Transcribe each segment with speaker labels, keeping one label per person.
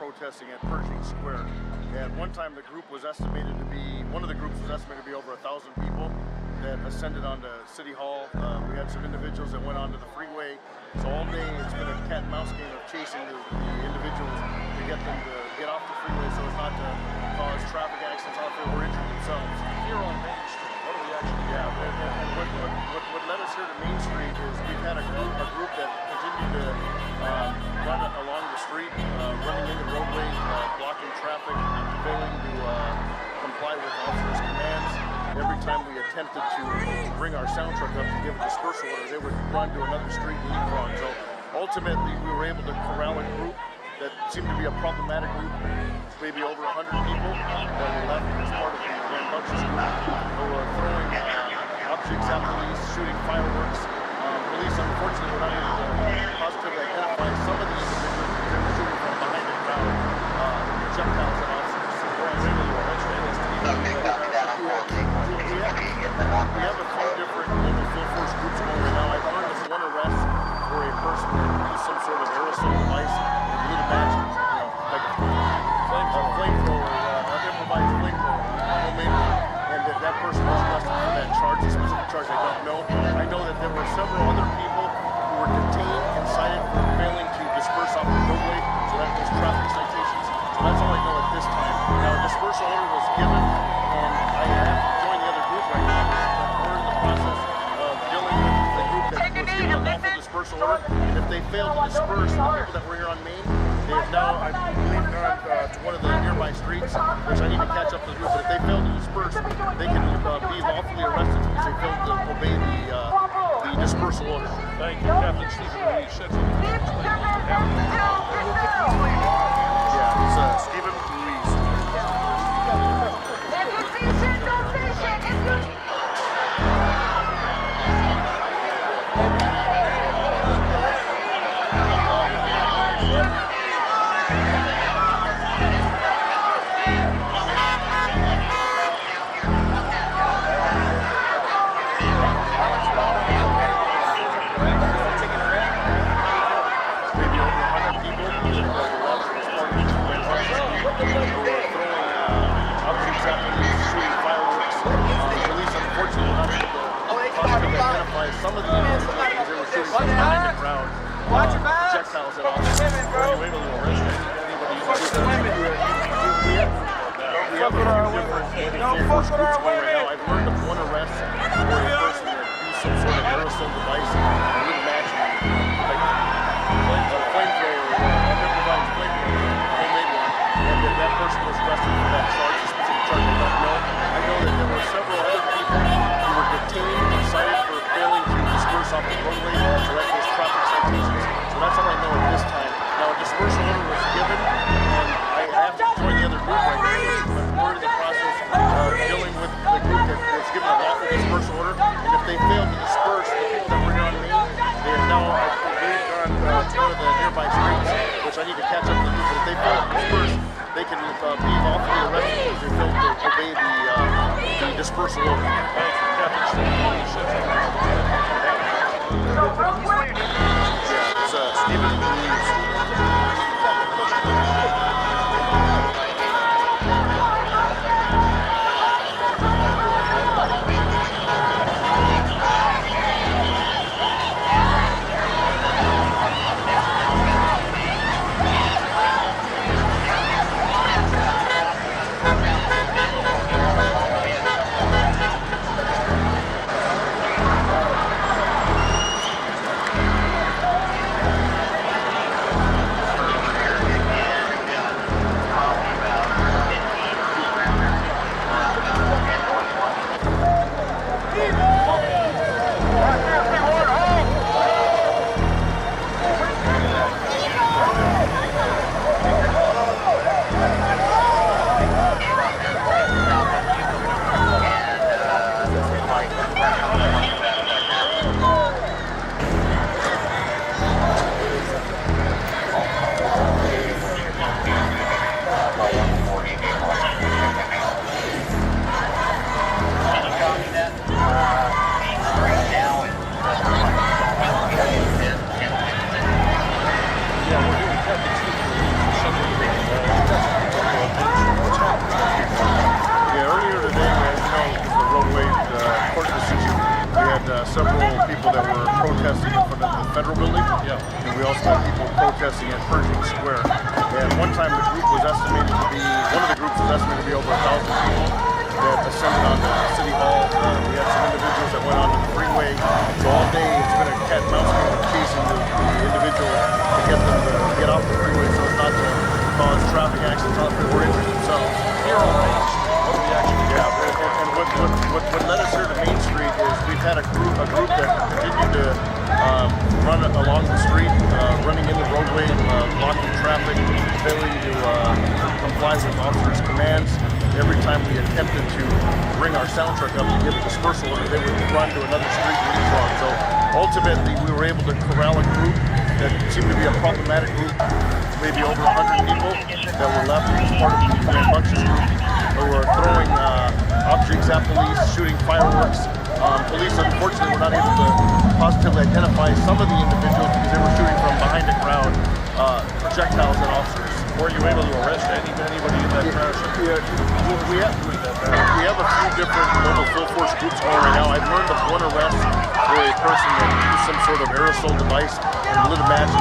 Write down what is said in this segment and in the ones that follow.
Speaker 1: Protesting at Pershing Square. At one time, the group was estimated to be, one of the groups was estimated to be over 1,000 people that ascended onto City Hall. We had some individuals that went onto the freeway. So all day it's been a cat and mouse game of chasing the individuals to get them to get off the freeway so as not to cause traffic accidents or if they were injured themselves.
Speaker 2: Here on Main Street, what do we actually do?
Speaker 1: Yeah, and what led us here to Main Street is we've had a group that continued to run along the street, running into the roadway, blocking traffic, failing to comply with officers' commands. Every time we attempted to bring our sound truck up to give a dispersal order, they would run to another street and leapfrog. So ultimately, we were able to corral a group that seemed to be a problematic group, maybe over 100 people that were left as part of the rambunctious group who were throwing objects at police, shooting fireworks. Police, unfortunately, were not able to positively identify some of these individuals who were shooting from behind the crowd, projectiles at officers. We have a few different local field force groups going right now. I've learned of one arrest for a person that used some sort of aerosol device, a little match, like a flamethrower, an improvised flamethrower, homemade one, and that person was arrested for that charge. The specific charge I don't know. I know that there were several other people who were detained and cited for failing to disperse off the roadway, so that was traffic citations. So that's all I know at this time. Now, a dispersal order was given, and I have to join the other group right now, but we're in the process of dealing with the group that was given a lawful dispersal order. And if they fail to disperse the people that were here on Main, they have now, I believe, gone to one of the nearby streets, which I need to catch up to the group. But if they fail to disperse, they can be lawfully arrested because they failed to obey the dispersal order.
Speaker 2: Thank you, Captain Stephen Ruiz. Shed some explain what's happening.
Speaker 1: Yeah, it's Stephen Ruiz. Some of the individuals because they were shooting from behind the crowd, projectiles at officers. Were you able to arrest anybody using we have a few different force groups going right now. I've learned of one arrest for a person that used some sort of aerosol device, a little match, like a flamethrower, an improvised flamethrower, homemade one, and that person was arrested for that charge, a specific charge I don't know. I know that there were several other people who were detained and cited for failing to disperse off the roadway, so that was traffic citations. So that's all I know at this time. Now, a dispersal order was given, and I have to join the other group right now, but we're in the process of dealing with the group that was given a lawful dispersal order, and if they fail to disperse the people that were here on Main, they have now, I believe, gone to one of the nearby streets, which I need to catch up to the group, but if they fail to disperse, they can be lawfully arrested because they failed to obey the dispersal order.
Speaker 2: Thank you, Captain Stephen Ruiz. Shed some explain.
Speaker 1: Yeah, it's Stephen Ruiz. protesting in front of the federal building.
Speaker 2: Yeah.
Speaker 1: And we also had people protesting at Pershing Square. And one time the group was estimated to be, one of the groups was estimated to be over 1,000 people that ascended on City Hall. We had some individuals that went onto the freeway. So all day it's been a cat and mouse game of chasing the individual to get them to get off the freeway so as not to cause traffic accidents or injure themselves.
Speaker 2: Here on Main Street, what do we actually do?
Speaker 1: Yeah, and what led us here to Main Street is we've had a group that continued to run along the street, running in the roadway, blocking traffic, failing to comply with officers' commands. Every time we attempted to bring our sound truck up to give a dispersal order, they would run to another street and leapfrog. So ultimately, we were able to corral a group that seemed to be a problematic group, maybe over 100 people that were left as part of the rambunctious group who were throwing objects at police, shooting fireworks. Police, unfortunately, were not able to positively identify some of the individuals because they were shooting from behind a crowd, projectiles at officers.
Speaker 2: Were you able to arrest anybody in that crash?
Speaker 1: Yeah, we have a few different mobile field force groups going right now. I've learned of one arrest for a person that used some sort of aerosol device and lit a match,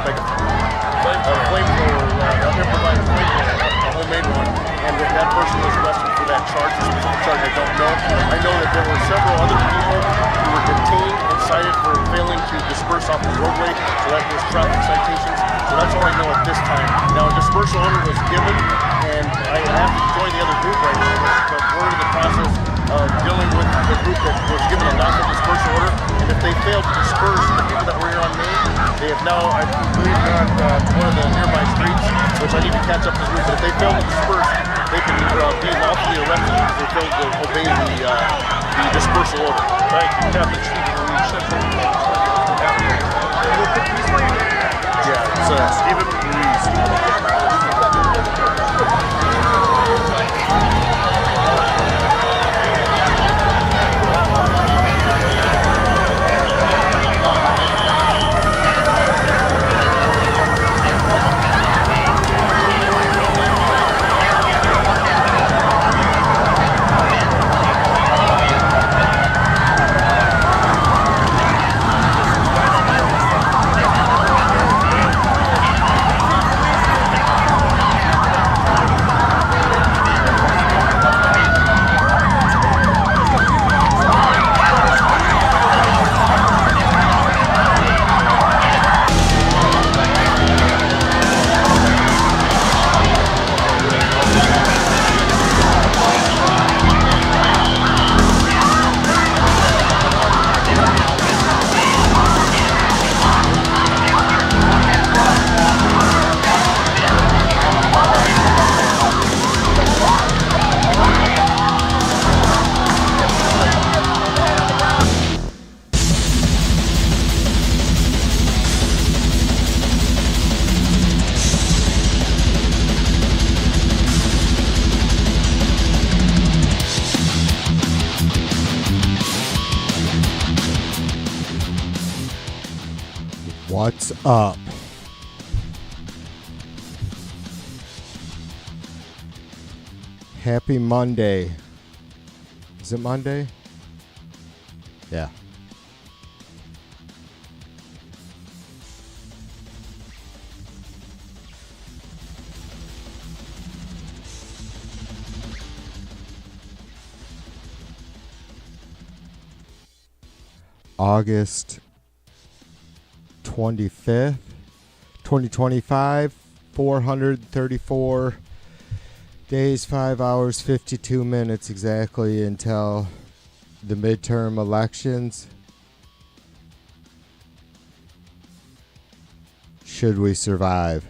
Speaker 1: like a flamethrower, improvised flamethrower, a homemade one, and that person was arrested for that charge. The specific charge I don't know. I know that there were several other people who were detained and cited for failing to disperse off the roadway, so that was traffic citations. So that's all I know at this time. Now, a dispersal order was given, and I have to join the other group right now, but we're in the process of dealing with the group that was given a lack of dispersal order, and if they fail to disperse the people that were here on Main, they have now, I believe, gone to one of the nearby streets, which I need to catch up to the group, but if they fail to disperse, they can be lawfully arrested because they failed to obey the dispersal order.
Speaker 2: Thank you, Captain Chief.
Speaker 1: Yeah, it's Stephen Ruiz.
Speaker 3: What's up? Happy Monday. Is it Monday? Yeah. August 25th, 2025, 434 days, 5 hours, 52 minutes exactly until the midterm elections. Should we survive?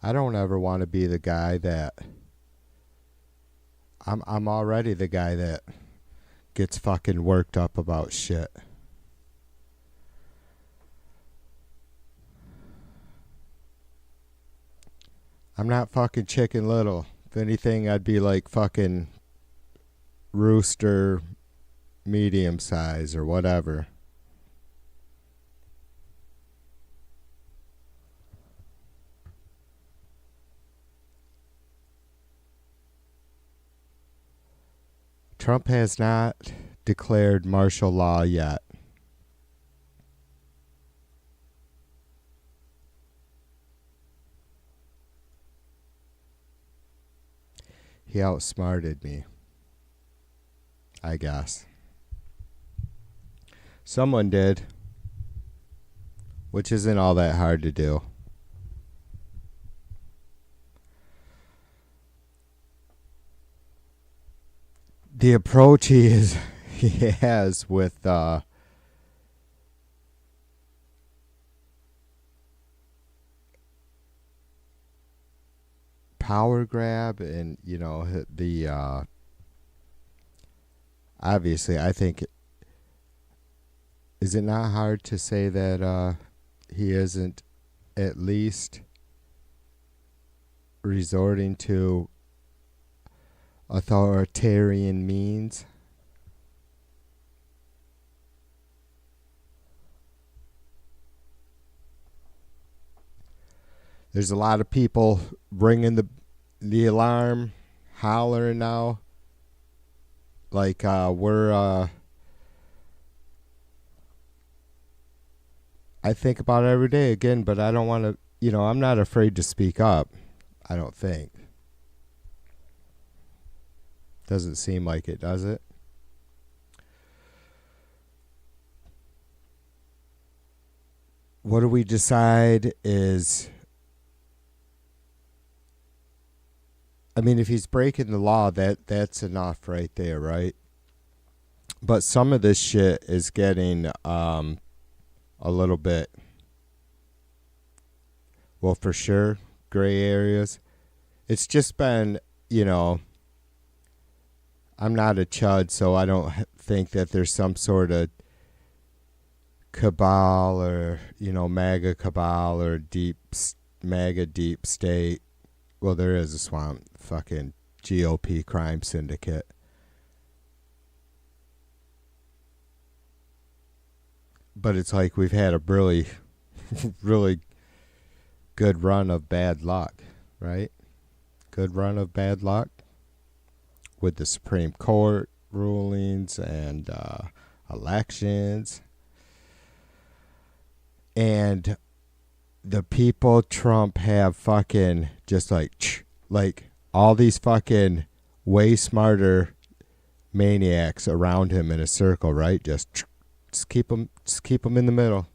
Speaker 3: I don't ever want to be the guy that I'm already the guy that gets fucking worked up about shit. I'm not fucking Chicken Little. If anything, I'd be like fucking Rooster medium size or whatever. Trump has not declared martial law yet. He outsmarted me, I guess. Someone did, which isn't all that hard to do. The approach he has with power grab and, you know, the obviously, I think, is it not hard to say that he isn't at least resorting to authoritarian means? There's a lot of people ringing the alarm, hollering now. Like we're I think about it every day again, but I don't want to, you know, I'm not afraid to speak up. I don't think. Doesn't seem like it, does it? What do we decide is, I mean, if he's breaking the law, that's enough right there, right? But some of this shit is getting a little bit, well, for sure, gray areas. It's just been, you know, I'm not a chud, so I don't think that there's some sort of cabal or, you know, MAGA cabal or MAGA deep state. Well, there is a swamp fucking GOP crime syndicate. But it's like we've had a really, really good run of bad luck, right? Good run of bad luck with the Supreme Court rulings and elections. And the people Trump have fucking just like all these fucking way smarter maniacs around him in a circle, right? Just keep them in the middle.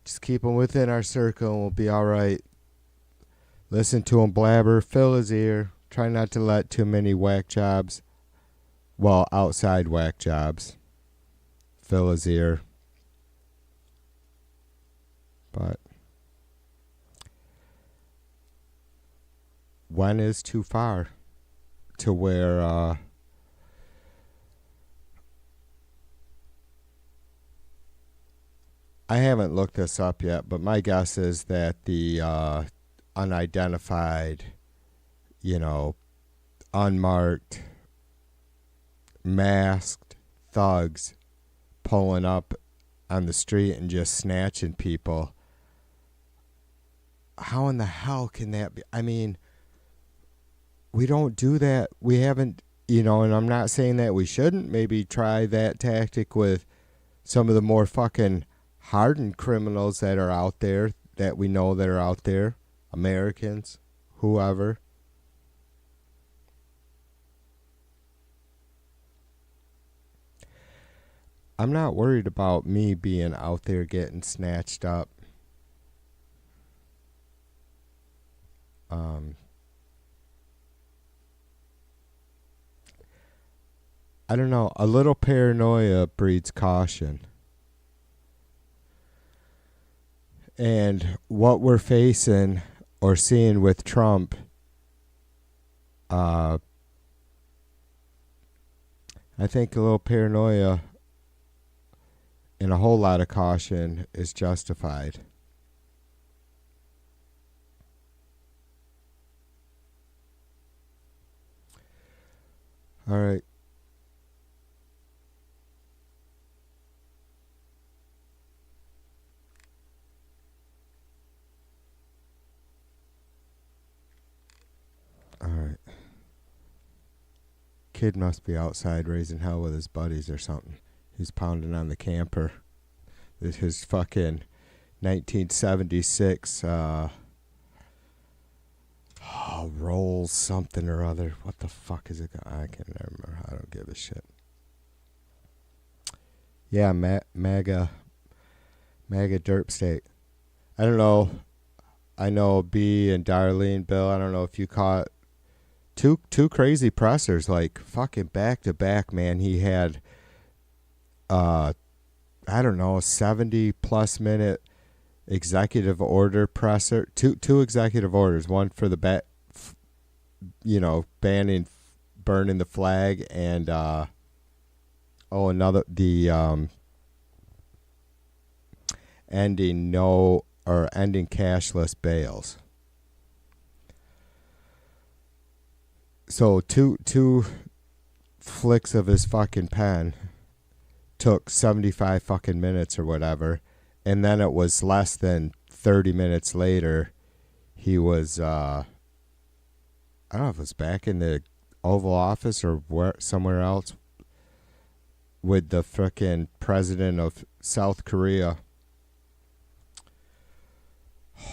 Speaker 3: Just keep them within our circle and we'll be all right. Listen to him blabber, fill his ear. Try not to let too many whack jobs, well, outside whack jobs, fill his ear. But when is too far to where I haven't looked this up yet, but my guess is that the unidentified, you know, unmarked, masked thugs pulling up on the street and just snatching people. How in the hell can that be? I mean, we don't do that. We haven't, you know, and I'm not saying that we shouldn't. Maybe try that tactic with some of the more fucking hardened criminals that are out there, that we know that are out there, Americans, whoever. I'm not worried about me being out there getting snatched up. I don't know. A little paranoia breeds caution. And what we're facing or seeing with Trump, I think a little paranoia and a whole lot of caution is justified. All right. kid must be outside raising hell with his buddies or something. He's pounding on the camper. His fucking 1976 Rolls something or other. What the fuck is it? I can't remember. I don't give a shit. Yeah, MAGA derp state. I don't know. I know B and Darlene, Bill, I don't know if you caught two crazy pressers, like fucking back to back, man. He had I don't know, 70 plus minute executive order presser, two executive orders, one for the banning burning the flag, and another, the ending cashless bails. So two flicks of his fucking pen took 75 fucking minutes or whatever, and then it was less than 30 minutes later he was I don't know if it was back in the Oval Office or somewhere else with the frickin' president of South Korea.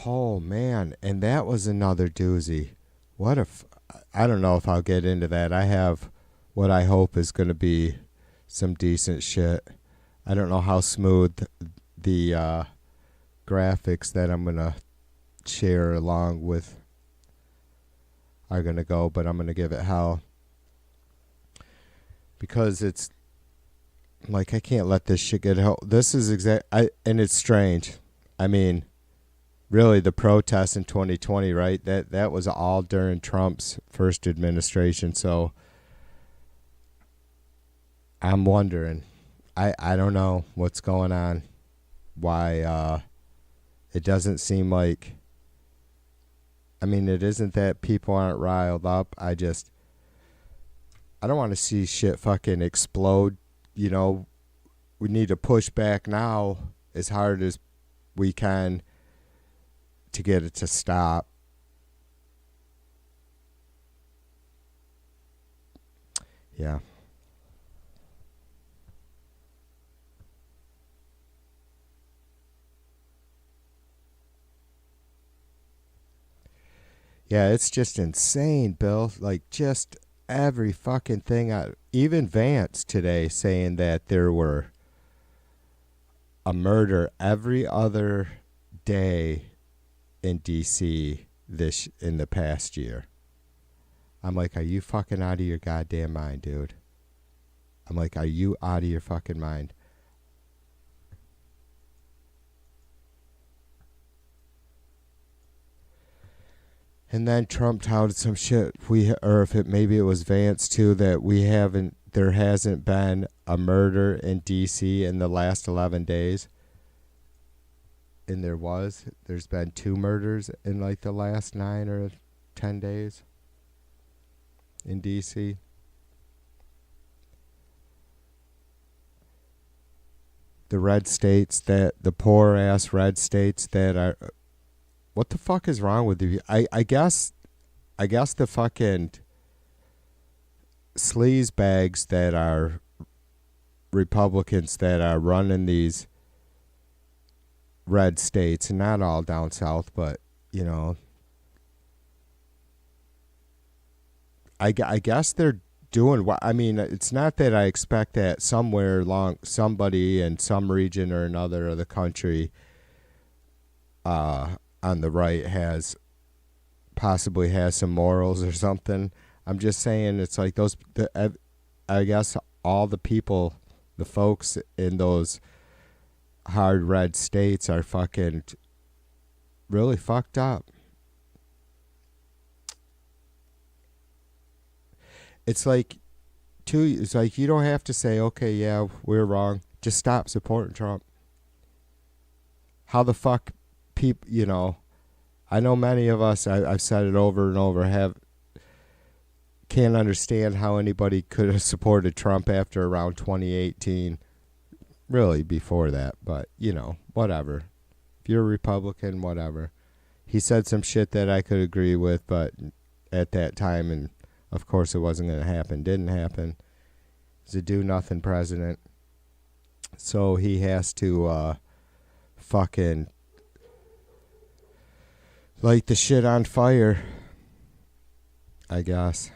Speaker 3: Oh man, and that was another doozy. I don't know if I'll get into that. I have what I hope is going to be some decent shit. I don't know how smooth the graphics that I'm going to share along with are going to go, but I'm going to give it hell. Because it's like, I can't let this shit get held. This is and it's strange. I mean, really, the protests in 2020, right? That was all during Trump's first administration. So I'm wondering. I don't know what's going on. Why it doesn't seem like. I mean, it isn't that people aren't riled up. I don't want to see shit fucking explode. You know, we need to push back now as hard as we can to get it to stop. Yeah. Yeah, it's just insane, Bill. Like, just every fucking thing. Even Vance today saying that there were a murder every other day in D.C. in the past year. I'm like, are you fucking out of your goddamn mind, dude? I'm like, are you out of your fucking mind? And then Trump touted some shit. Maybe it was Vance too, that there hasn't been a murder in D.C. in the last 11 days. And there's been 2 murders in like the last 9 or 10 days in D.C. The red states, the poor ass red states that are, what the fuck is wrong with you? I guess the fucking sleaze bags that are Republicans that are running these red states, and not all down south, but you know, I guess they're doing what. I mean, it's not that I expect that somewhere along somebody in some region or another of the country on the right possibly has some morals or something. I'm just saying, it's like I guess all the people, the folks in those hard red states are fucking really fucked up. It's like you don't have to say, okay, yeah, we're wrong. Just stop supporting Trump. How the fuck people, you know, I know many of us, I've said it over and over, can't understand how anybody could have supported Trump after around 2018. Really, before that, but, you know, whatever. If you're a Republican, whatever. He said some shit that I could agree with, but at that time, and Of course, it wasn't going to happen. Didn't happen. He's a do-nothing president. So he has to fucking light the shit on fire, I guess.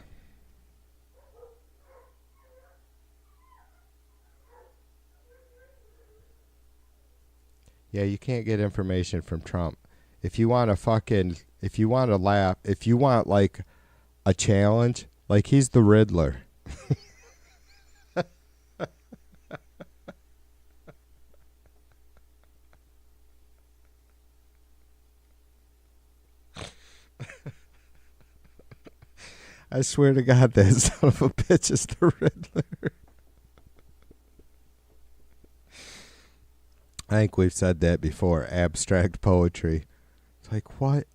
Speaker 3: Yeah, you can't get information from Trump. If you want to laugh, if you want like a challenge, like he's the Riddler. I swear to God, that son of a bitch is the Riddler. I think we've said that before. Abstract poetry. It's like, what?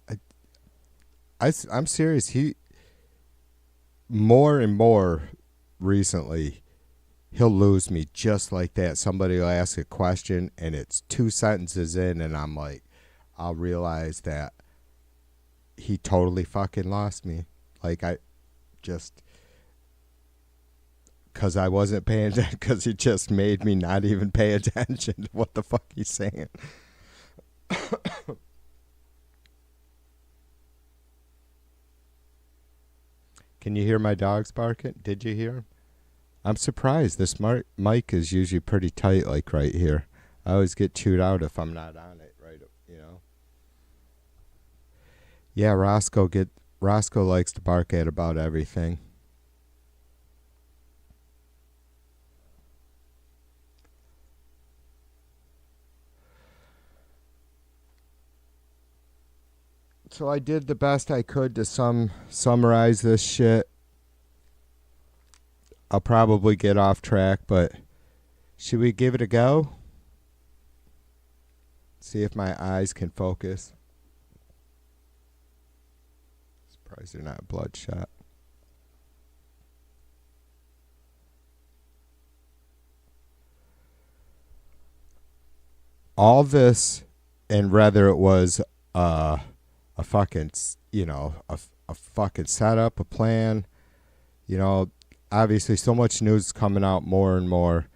Speaker 3: I'm serious. He more and more recently, he'll lose me just like that. Somebody will ask a question and it's 2 sentences in, and I'm like, I'll realize that he totally fucking lost me. Like just because I wasn't paying attention, because he just made me not even pay attention to what the fuck he's saying. Can you hear my dogs barking? Did you hear him? I'm surprised. This mic is usually pretty tight, like right here. I always get chewed out if I'm not on it, right? You know. Yeah, Roscoe likes to bark at about everything. So I did the best I could to summarize this shit. I'll probably get off track, but should we give it a go? See if my eyes can focus. Surprised they're not bloodshot. All this, and whether it was a fucking, a fucking setup, a plan, obviously so much news is coming out more and more.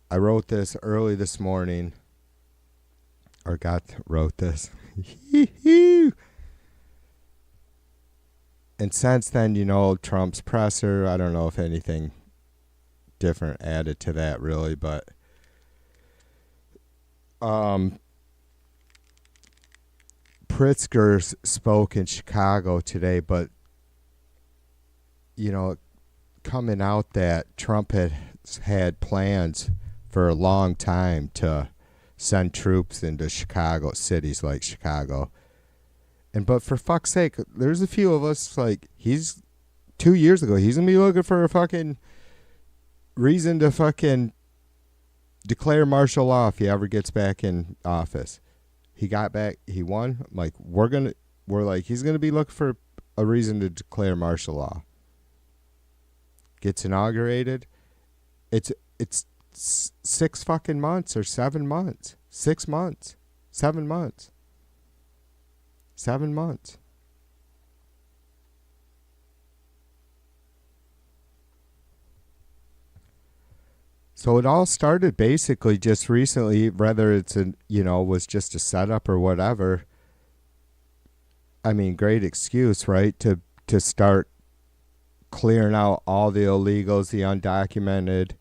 Speaker 3: I wrote this early this morning, wrote this. And since then, Trump's presser, I don't know if anything different added to that really, but Pritzker spoke in Chicago today, but coming out that Trump had plans for a long time to send troops into Chicago, cities like Chicago. But for fuck's sake, there's a few of us, like, 2 years ago, he's going to be looking for a fucking reason to fucking declare martial law if he ever gets back in office. He got back, he won. Like, he's going to be looking for a reason to declare martial law. Gets inaugurated. It's 6 fucking months or 7 months. 6 months. 7 months. 7 months. So it all started basically just recently, whether it's was just a setup or whatever. I mean, great excuse, right? To start clearing out all the illegals, the undocumented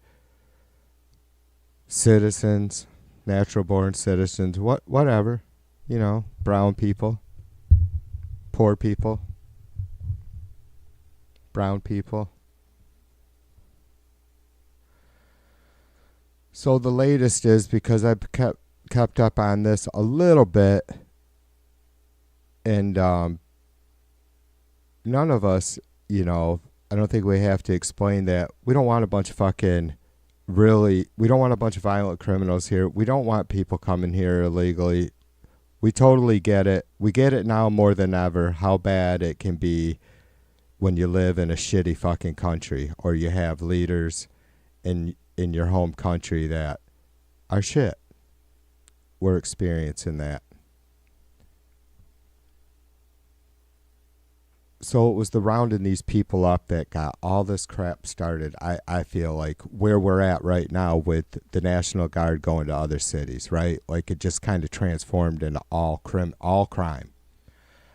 Speaker 3: citizens, natural born citizens, whatever, brown people, poor people, brown people. So the latest is, because I've kept up on this a little bit, and none of us, I don't think we have to explain that we don't want a bunch of we don't want a bunch of violent criminals here. We don't want people coming here illegally. We totally get it. We get it now more than ever how bad it can be when you live in a shitty fucking country, or you have leaders in your home country that are shit. We're experiencing that. So it was the rounding these people up that got all this crap started. I feel like where we're at right now with the National Guard going to other cities, right? Like it just kind of transformed into all crime.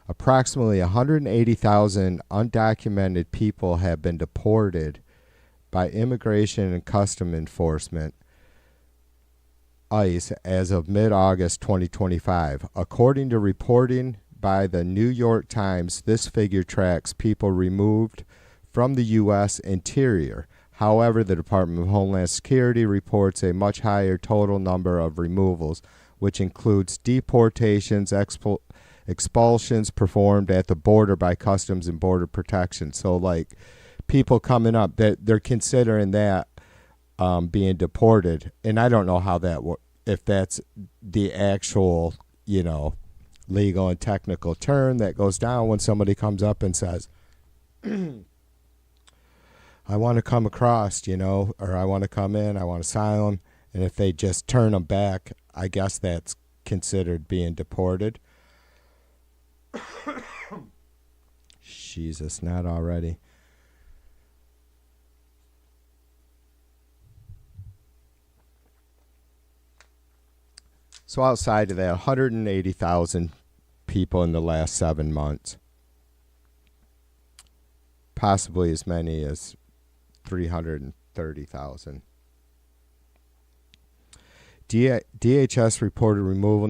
Speaker 3: Approximately 180,000 undocumented people have been deported by Immigration and Custom Enforcement, ICE, as of mid-August 2025. According to reporting by the New York Times, this figure tracks people removed from the U.S. interior. However, the Department of Homeland Security reports a much higher total number of removals, which includes deportations, expulsions performed at the border by Customs and Border Protection. So, like, people coming up, they're considering that being deported. And I don't know how that works, if that's the actual, legal and technical term that goes down when somebody comes up and says, I want to come across, or I want to come in, I want asylum. And if they just turn them back, I guess that's considered being deported. Jesus, not already. So outside of that, 180,000 people in the last 7 months. Possibly as many as 330,000. DHS reported removal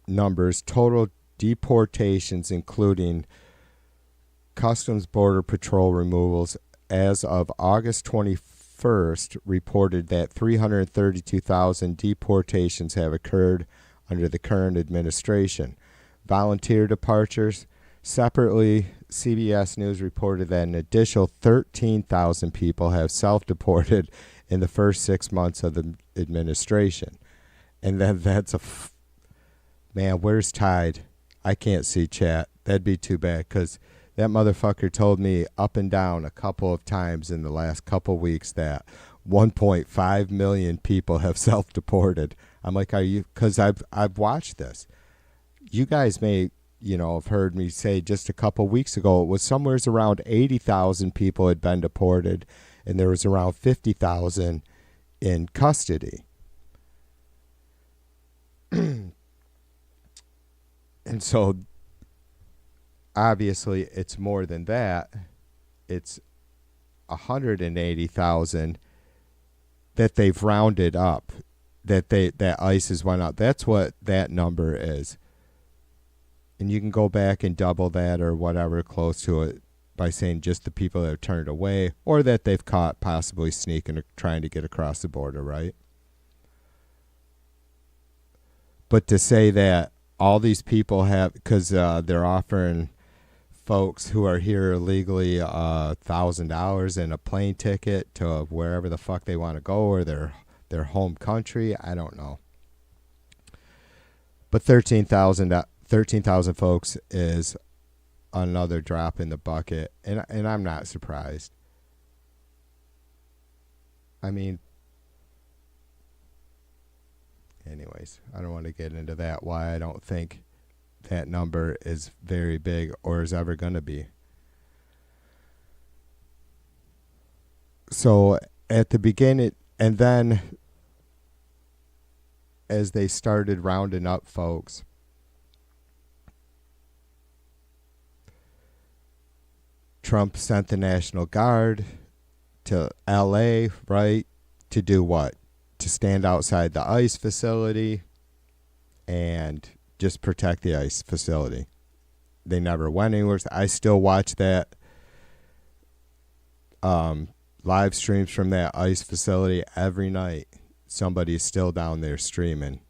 Speaker 3: numbers, total deportations, including Customs Border Patrol removals, as of August 21st, reported that 332,000 deportations have occurred under the current administration. Volunteer departures. Separately, CBS News reported that an additional 13,000 people have self-deported in the first 6 months of the administration. And then that's man, where's Tide? I can't see chat. That'd be too bad, because that motherfucker told me up and down a couple of times in the last couple of weeks that 1.5 million people have self-deported. I'm like, are you? Because I've watched this. You guys may, have heard me say just a couple of weeks ago it was somewhere around 80,000 people had been deported, and there was around 50,000 in custody. And so obviously it's more than that. It's 180,000 that they've rounded up, that ICE has went up. That's what that number is. And you can go back and double that or whatever close to it by saying just the people that have turned away or that they've caught possibly sneaking or trying to get across the border, right? But to say that all these people have, because they're offering folks who are here illegally $1,000 and a plane ticket to wherever the fuck they want to go, or their home country, I don't know. But 13,000 folks is another drop in the bucket, and I'm not surprised. I mean, anyways, I don't want to get into that, why I don't think that number is very big or is ever going to be. So at the beginning, and then as they started rounding up folks, Trump sent the National Guard to LA, right? To do what? To stand outside the ICE facility and just protect the ICE facility. They never went anywhere. I still watch that live streams from that ICE facility every night. Somebody's still down there streaming.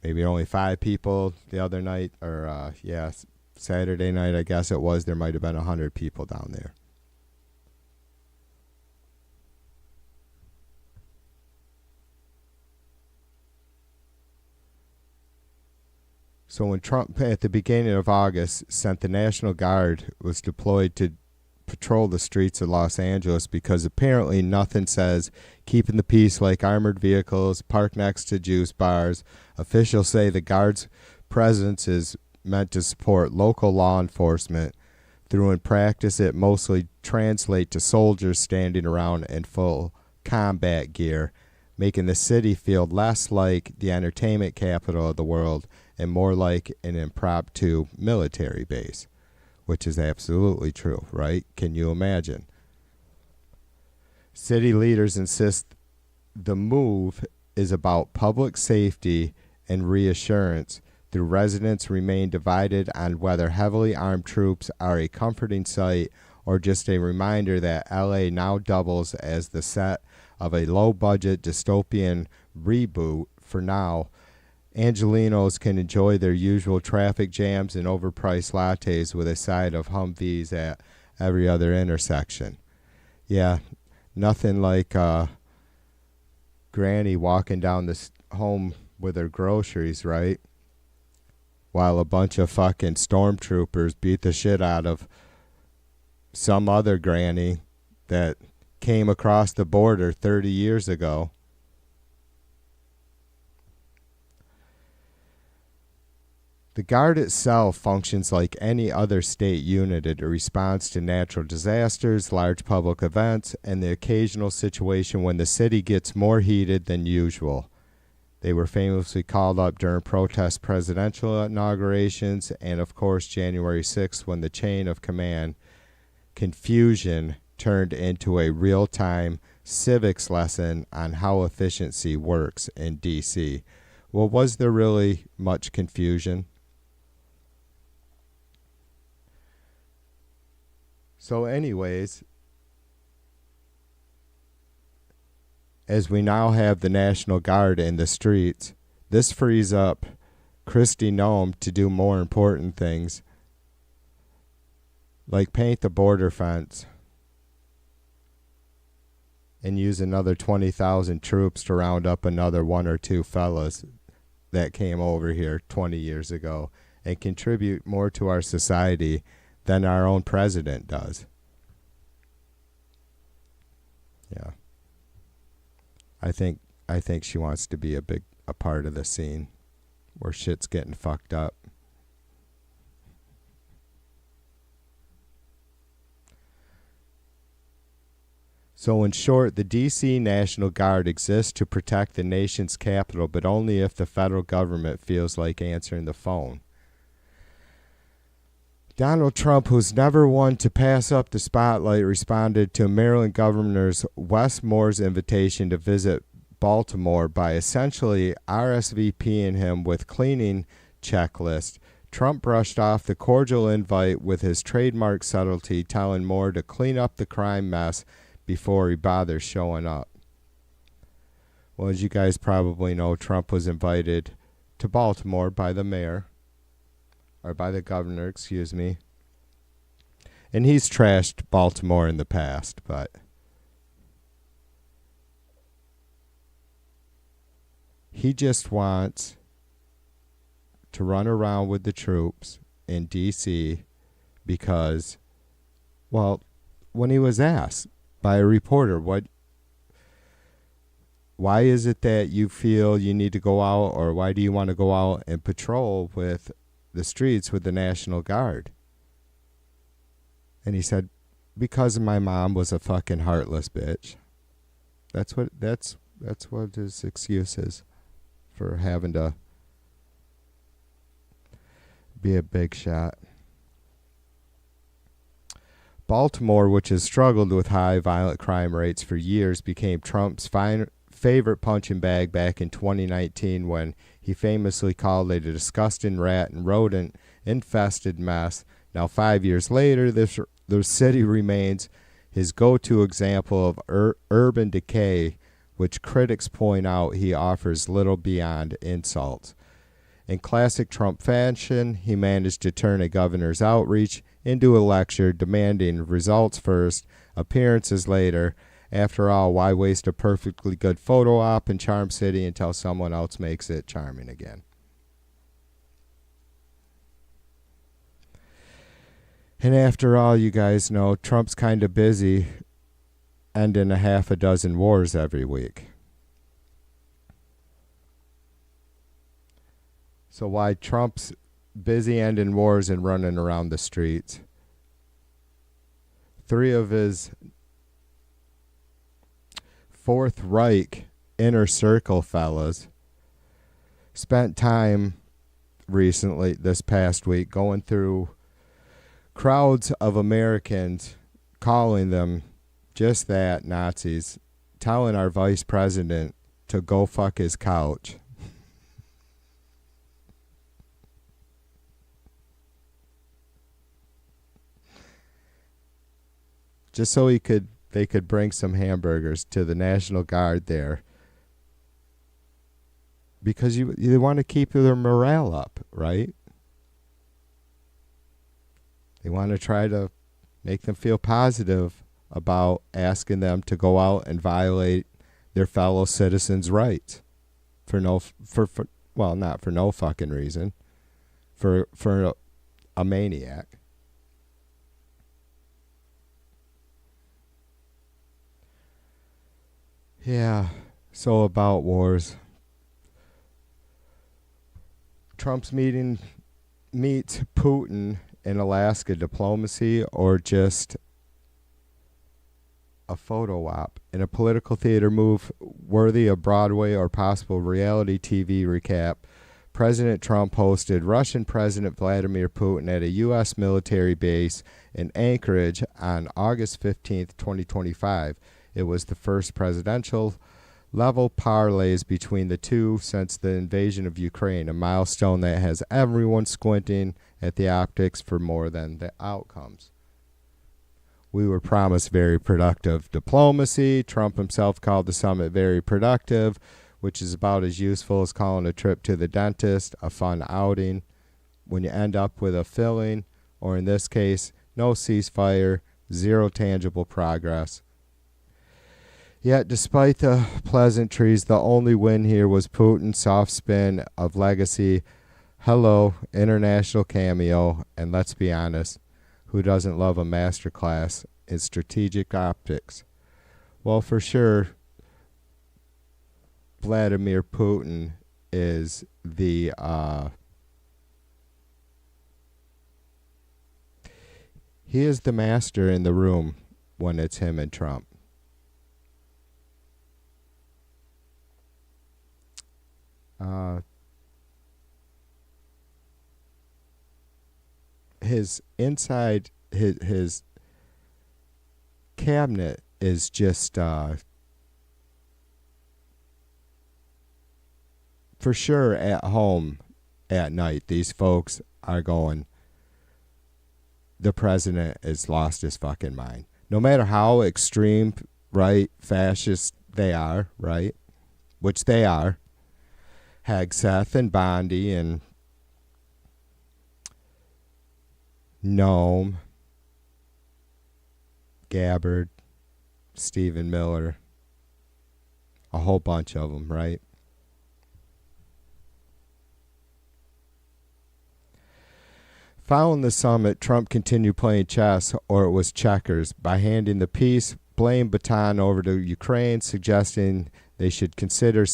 Speaker 3: Maybe only 5 people the other night, or Saturday night, I guess it was. There might have been 100 people down there. So when Trump, at the beginning of August, sent the National Guard, was deployed to patrol the streets of Los Angeles, because apparently nothing says keeping the peace like armored vehicles parked next to juice bars. Officials say the Guard's presence is meant to support local law enforcement though in practice it mostly translates to soldiers standing around in full combat gear, making the city feel less like the entertainment capital of the world and more like an impromptu military base, which is absolutely true, right? Can you imagine? City leaders insist the move is about public safety and reassurance, though residents remain divided on whether heavily armed troops are a comforting sight or just a reminder that LA now doubles as the set of a low-budget dystopian reboot. For now, Angelenos can enjoy their usual traffic jams and overpriced lattes with a side of Humvees at every other intersection. Yeah, nothing like Granny walking down this home with her groceries, right? While a bunch of fucking stormtroopers beat the shit out of some other granny that came across the border 30 years ago. The Guard itself functions like any other state unit. It responds to natural disasters, large public events, and the occasional situation when the city gets more heated than usual. They were famously called up during protest presidential inaugurations and, of course, January 6th when the chain of command confusion turned into a real-time civics lesson on how efficiency works in D.C. Well, was there really much confusion? So anyways, as we now have the National Guard in the streets, this frees up Kristi Noem to do more important things, like paint the border fence and use another 20,000 troops to round up another one or two fellas that came over here 20 years ago and contribute more to our society than our own president does. Yeah. I think she wants to be a part of the scene where shit's getting fucked up. So in short, the D.C. National Guard exists to protect the nation's capital, but only if the federal government feels like answering the phone. Donald Trump, who's never one to pass up the spotlight, responded to Maryland Governor Wes Moore's invitation to visit Baltimore by essentially RSVPing him with cleaning checklist. Trump brushed off the cordial invite with his trademark subtlety, telling Moore to clean up the crime mess before he bothers showing up. Well, as you guys probably know, Trump was invited to Baltimore by the mayor, or by the governor, excuse me. And he's trashed Baltimore in the past, but he just wants to run around with the troops in D.C. because, well, when he was asked by a reporter, why is it that you feel you need to go out, or why do you want to go out and patrol with the streets with the National Guard? And he said, because my mom was a fucking heartless bitch. That's what his excuse is for having to be a big shot. Baltimore, which has struggled with high violent crime rates for years, became Trump's favorite punching bag back in 2019 when he famously called it a disgusting rat and rodent infested mess. Now 5 years later, the city remains his go-to example of urban decay, which critics point out he offers little beyond insults. In classic Trump fashion, he managed to turn a governor's outreach into a lecture demanding results first, appearances later. After all, why waste a perfectly good photo op in Charm City until someone else makes it charming again? And after all, you guys know, Trump's kind of busy ending a half a dozen wars every week. So why Trump's busy ending wars and running around the streets, 3 of his Fourth Reich inner circle fellas spent time recently, this past week, going through crowds of Americans, calling them just that, Nazis, telling our vice president to go fuck his couch. Just so they could bring some hamburgers to the National Guard there. Because you want to keep their morale up, right? They want to try to make them feel positive about asking them to go out and violate their fellow citizens' rights not for no fucking reason, for a maniac. Yeah, so about wars. Trump's meets Putin in Alaska, diplomacy or just a photo op in a political theater move worthy of Broadway or possible reality TV recap. President Trump hosted Russian President Vladimir Putin at a U.S. military base in Anchorage on August 15th, 2025. It was the first presidential level parlays between the two since the invasion of Ukraine, a milestone that has everyone squinting at the optics for more than the outcomes. We were promised very productive diplomacy. Trump himself called the summit very productive, which is about as useful as calling a trip to the dentist a fun outing when you end up with a filling, or in this case, no ceasefire, zero tangible progress. Yet, despite the pleasantries, the only win here was Putin's soft spin of legacy. Hello, international cameo, and let's be honest, who doesn't love a masterclass in strategic optics? Well, for sure, Vladimir Putin is the he is the master in the room when it's him and Trump. His inside, his cabinet is just for sure at home at night. These folks are going, the president has lost his fucking mind. No matter how extreme, right, fascist they are, right, which they are. Hegseth and Bondi and Noam, Gabbard, Stephen Miller, a whole bunch of them, right? Following the summit, Trump continued playing chess, or it was checkers, by handing the peace blame baton over to Ukraine, suggesting they should consider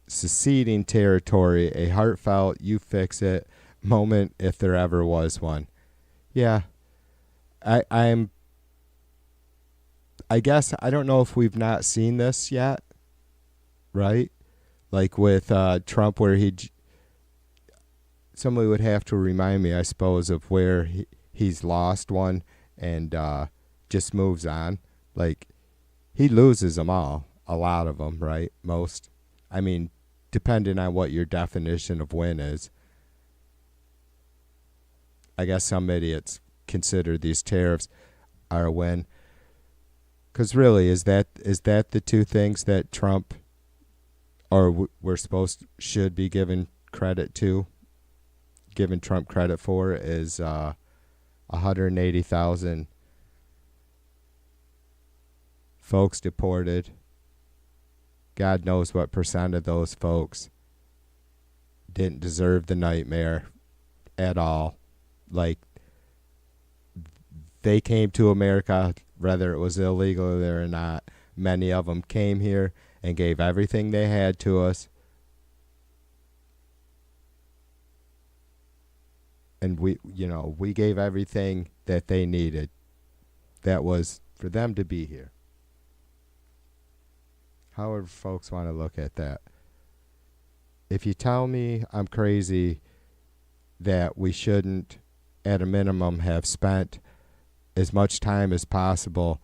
Speaker 3: seceding territory, a heartfelt "you fix it" moment if there ever was one. Yeah, I guess I don't know if we've not seen this yet, right? Like with Trump, where somebody would have to remind me, I suppose, of where he's lost one and just moves on. Like, he loses them all, a lot of them, right? Most. I mean, depending on what your definition of win is. I guess some idiots consider these tariffs are a win. Because really, is that the two things that Trump, or should be given credit to, giving Trump credit for, is 180,000 folks deported. God knows what percent of those folks didn't deserve the nightmare at all. Like, they came to America, whether it was illegal there or not. Many of them came here and gave everything they had to us. And we gave everything that they needed. that was for them to be here. However folks want to look at that. If you tell me I'm crazy that we shouldn't, at a minimum, have spent as much time as possible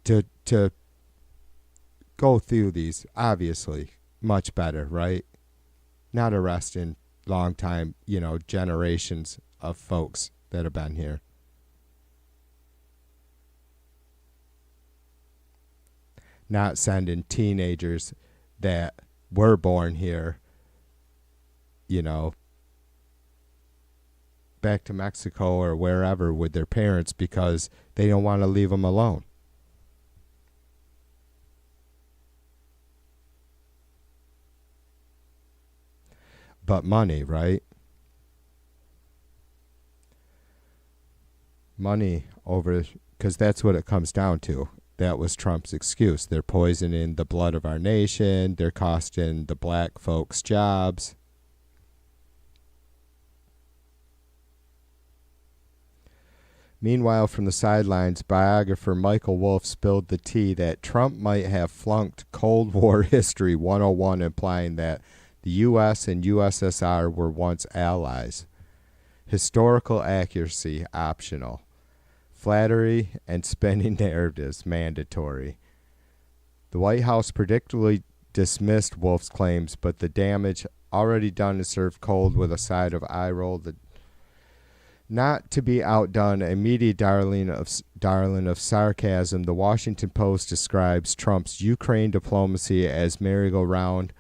Speaker 3: to go through these, obviously, much better, right? Not arresting long time, generations of folks that have been here. Not sending teenagers that were born here, back to Mexico or wherever with their parents because they don't want to leave them alone. But money, right? Money over, because that's what it comes down to. That was Trump's excuse. They're poisoning the blood of our nation. They're costing the black folks jobs. Meanwhile, from the sidelines, biographer Michael Wolff spilled the tea that Trump might have flunked Cold War History 101, implying that the U.S. and USSR were once allies. Historical accuracy optional. Flattery and spinning narratives mandatory. The White House predictably dismissed Wolff's claims, but the damage already done is served cold with a side of eye roll. Not to be outdone, a media darling of sarcasm, the Washington Post describes Trump's Ukraine diplomacy as merry-go-round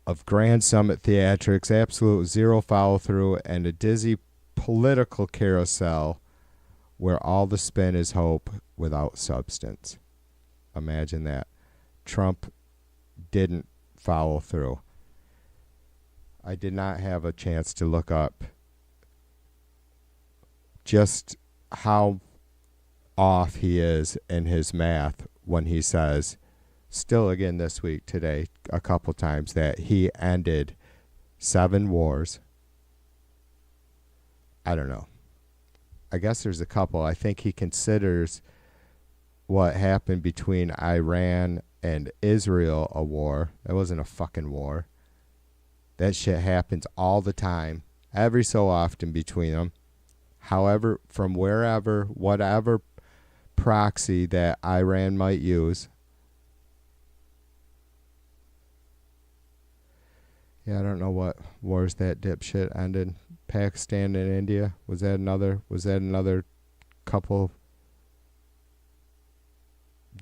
Speaker 3: of grand summit theatrics, absolute zero follow-through, and a dizzy political carousel where all the spin is hope without substance. Imagine that. Trump didn't follow through. I did not have a chance to look up just how off he is in his math when he says, still again this week, today, a couple times, that he ended 7 wars. I don't know. I guess there's a couple. I think he considers what happened between Iran and Israel a war. That wasn't a fucking war. That shit happens all the time, every so often between them. However, from wherever, whatever proxy that Iran might use. Yeah, I don't know what wars that dipshit ended. Pakistan and India, was that another couple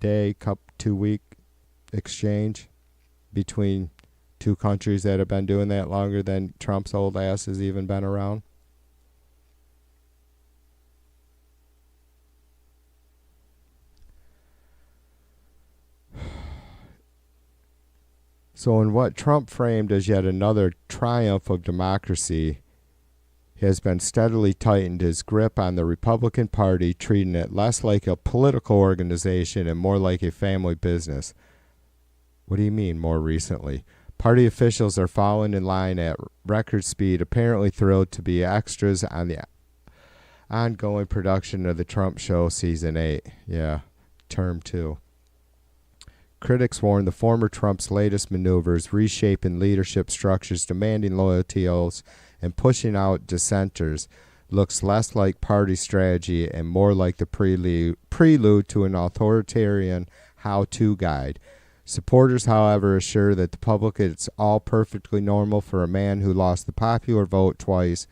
Speaker 3: 2-week exchange between two countries that have been doing that longer than Trump's old ass has even been around? So in what Trump framed as yet another triumph of democracy, he has been steadily tightened his grip on the Republican Party, treating it less like a political organization and more like a family business. What do you mean, more recently? Party officials are falling in line at record speed, apparently thrilled to be extras on the ongoing production of the Trump Show Season 8. Yeah, Term 2. Critics warn the former Trump's latest maneuvers, reshaping leadership structures, demanding loyalty oaths, and pushing out dissenters, looks less like party strategy and more like the prelude to an authoritarian how-to guide. Supporters, however, assure that the public it's all perfectly normal for a man who lost the popular vote twice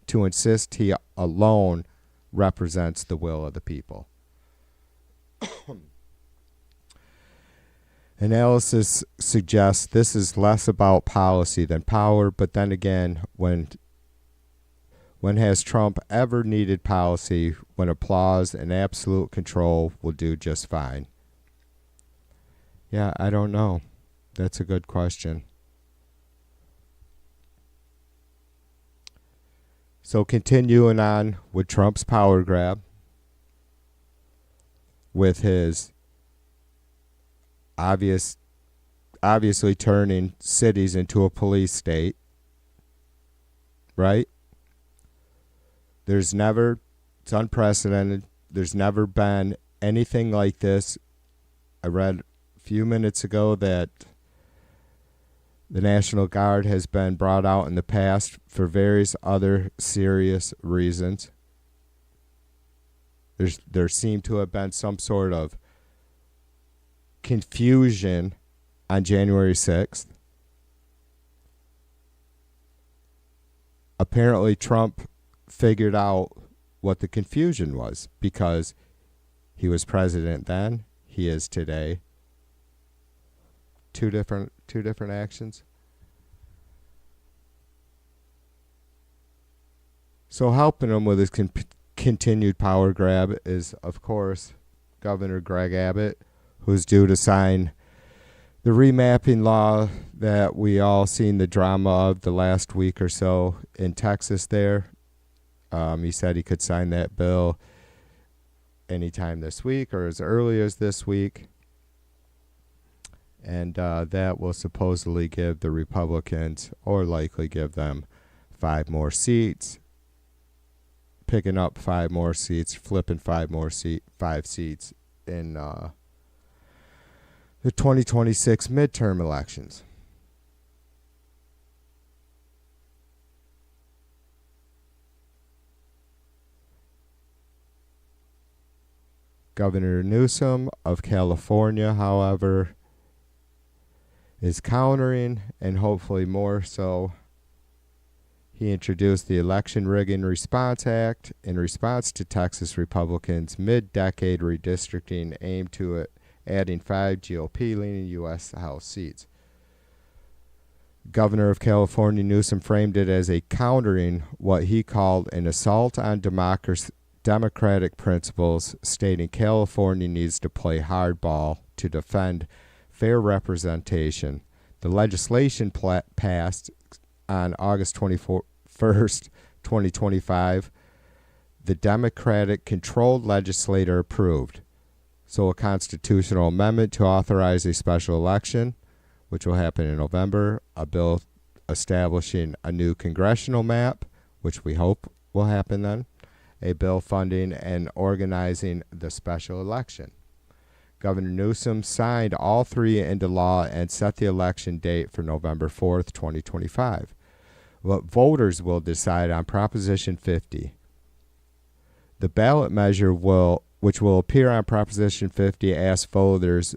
Speaker 3: to insist he alone represents the will of the people. Analysis suggests this is less about policy than power, but then again, when has Trump ever needed policy when applause and absolute control will do just fine? Yeah, I don't know. That's a good question. So continuing on with Trump's power grab, with his obviously turning cities into a police state, right? There's never It's unprecedented. There's never been anything like this. I read a few minutes ago that the National Guard has been brought out in the past for various other serious reasons. There seemed to have been some sort of confusion on January 6th. Apparently, Trump figured out what the confusion was because he was president then, he is today. Two different actions. So helping him with his continued power grab is, of course, Governor Greg Abbott, who's due to sign the remapping law that we all seen the drama of the last week or so in Texas there. He said he could sign that bill anytime this week or as early as this week. And that will supposedly give the Republicans, or likely give them, 5 more seats. Picking up 5 more seats, flipping 5 seats in the 2026 midterm elections. Governor Newsom of California, however, is countering, and hopefully more so. He introduced the Election Rigging Response Act in response to Texas Republicans' mid-decade redistricting aimed to adding 5 GOP-leaning U.S. House seats. Governor of California Newsom framed it as a countering what he called an assault on democratic principles, stating California needs to play hardball to defend fair representation. The legislation passed on August 21st, 2025. The Democratic-controlled legislature approved. So a constitutional amendment to authorize a special election, which will happen in November, a bill establishing a new congressional map, which we hope will happen then, a bill funding and organizing the special election. Governor Newsom signed all 3 into law and set the election date for November 4th, 2025. What voters will decide on Proposition 50. The ballot measure which will appear on Proposition 50 asks voters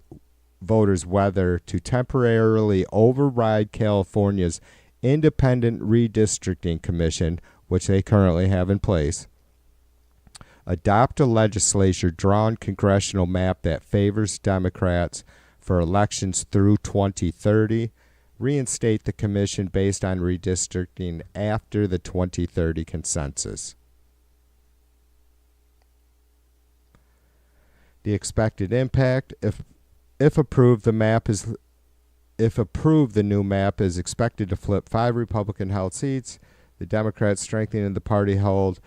Speaker 3: whether to temporarily override California's independent redistricting commission, which they currently have in place, adopt a legislature-drawn congressional map that favors Democrats for elections through 2030, reinstate the commission based on redistricting after the 2030 consensus. The expected impact, if approved, the new map is expected to flip 5 Republican-held seats, the Democrats strengthening the party hold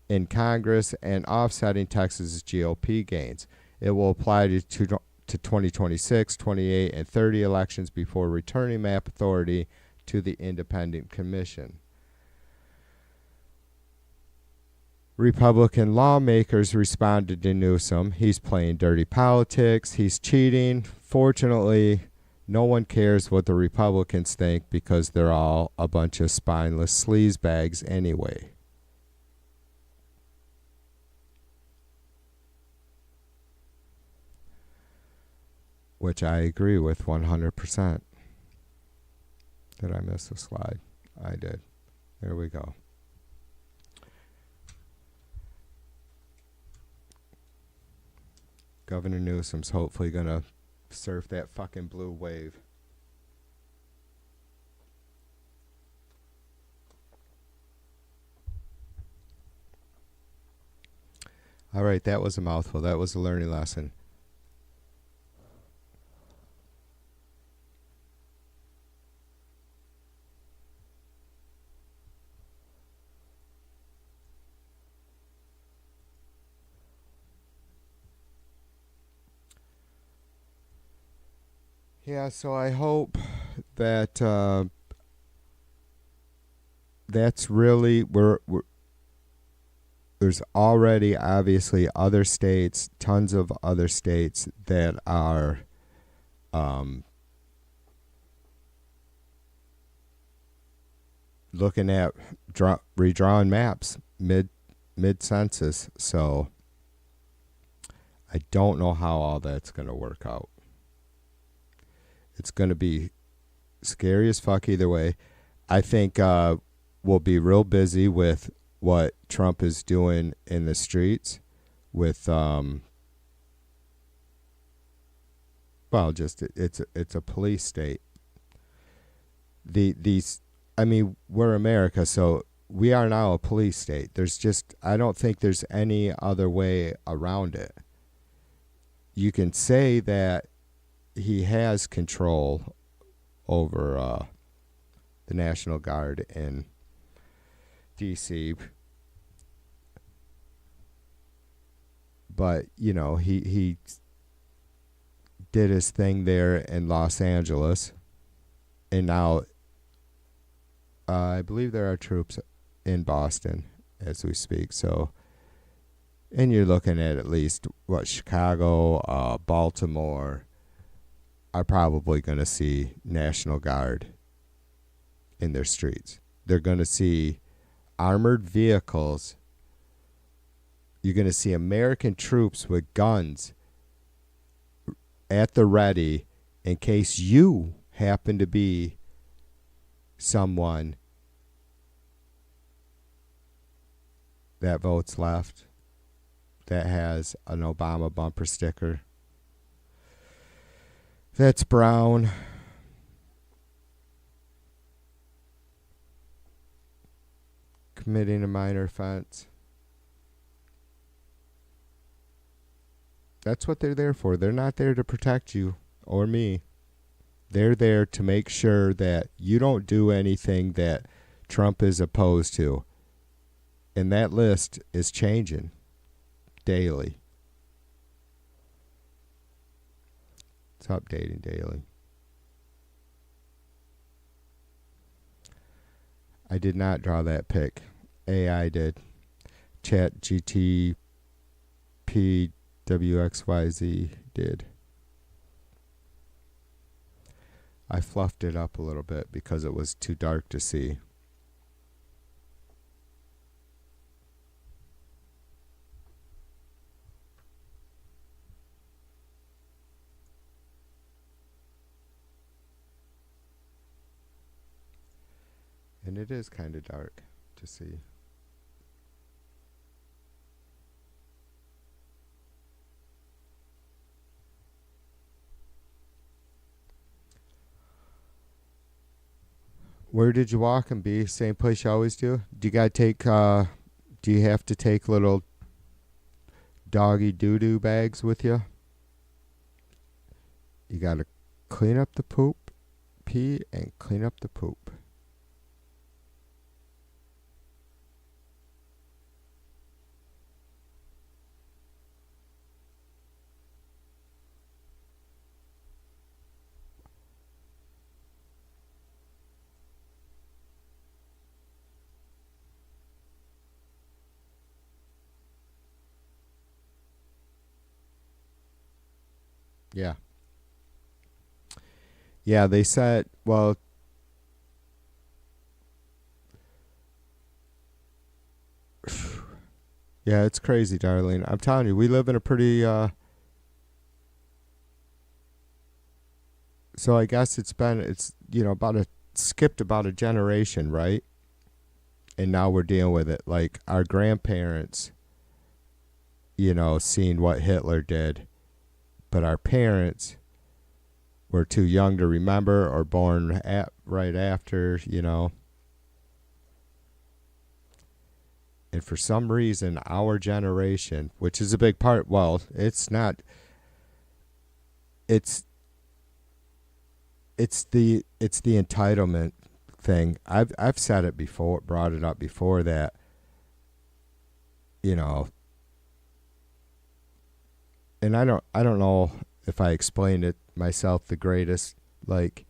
Speaker 3: in Congress and offsetting Texas's GOP gains. It will apply to 2026, 28, and 30 elections before returning map authority to the independent commission. Republican lawmakers responded to Newsom. He's playing dirty politics. He's cheating. Fortunately, no one cares what the Republicans think because they're all a bunch of spineless sleazebags anyway. Which I agree with 100%. Did I miss a slide? I did. There we go. Governor Newsom's hopefully going to surf that fucking blue wave. All right, that was a mouthful. That was a learning lesson. Yeah, so I hope that that's really there's already obviously other states, tons of other states that are looking at redrawing maps mid census. So I don't know how all that's going to work out. It's going to be scary as fuck either way. I think we'll be real busy with what Trump is doing in the streets with well, just it's a police state. We're America, so we are now a police state. I don't think there's any other way around it. You can say that he has control over the National Guard in D.C., but he did his thing there in Los Angeles, and now I believe there are troops in Boston as we speak. So, and you're looking at least Chicago, Baltimore are probably going to see National Guard in their streets. They're going to see armored vehicles. You're going to see American troops with guns at the ready in case you happen to be someone that votes left, that has an Obama bumper sticker, that's brown, committing a minor offense. That's what they're there for. They're not there to protect you or me. They're there to make sure that you don't do anything that Trump is opposed to. And that list is changing daily. It's updating daily. I did not draw that pic. AI did. Chat GTP WXYZ did. I fluffed it up a little bit because it was too dark to see. And it is kind of dark to see. Where did you walk and be? Same place you always do? Do you have to take little doggy doo-doo bags with you? You got to clean up the poop, pee, and clean up the poop. Yeah. Yeah, they said, well, yeah, it's crazy, darling. I'm telling you, we live in a pretty, so I guess it's skipped about a generation, right? And now we're dealing with it. Like our grandparents, seen what Hitler did. But our parents were too young to remember or born right after, And for some reason, our generation, which is a big part, well, it's not. It's the entitlement thing. I've said it before, brought it up before that, and I don't know if I explained it myself the greatest. Like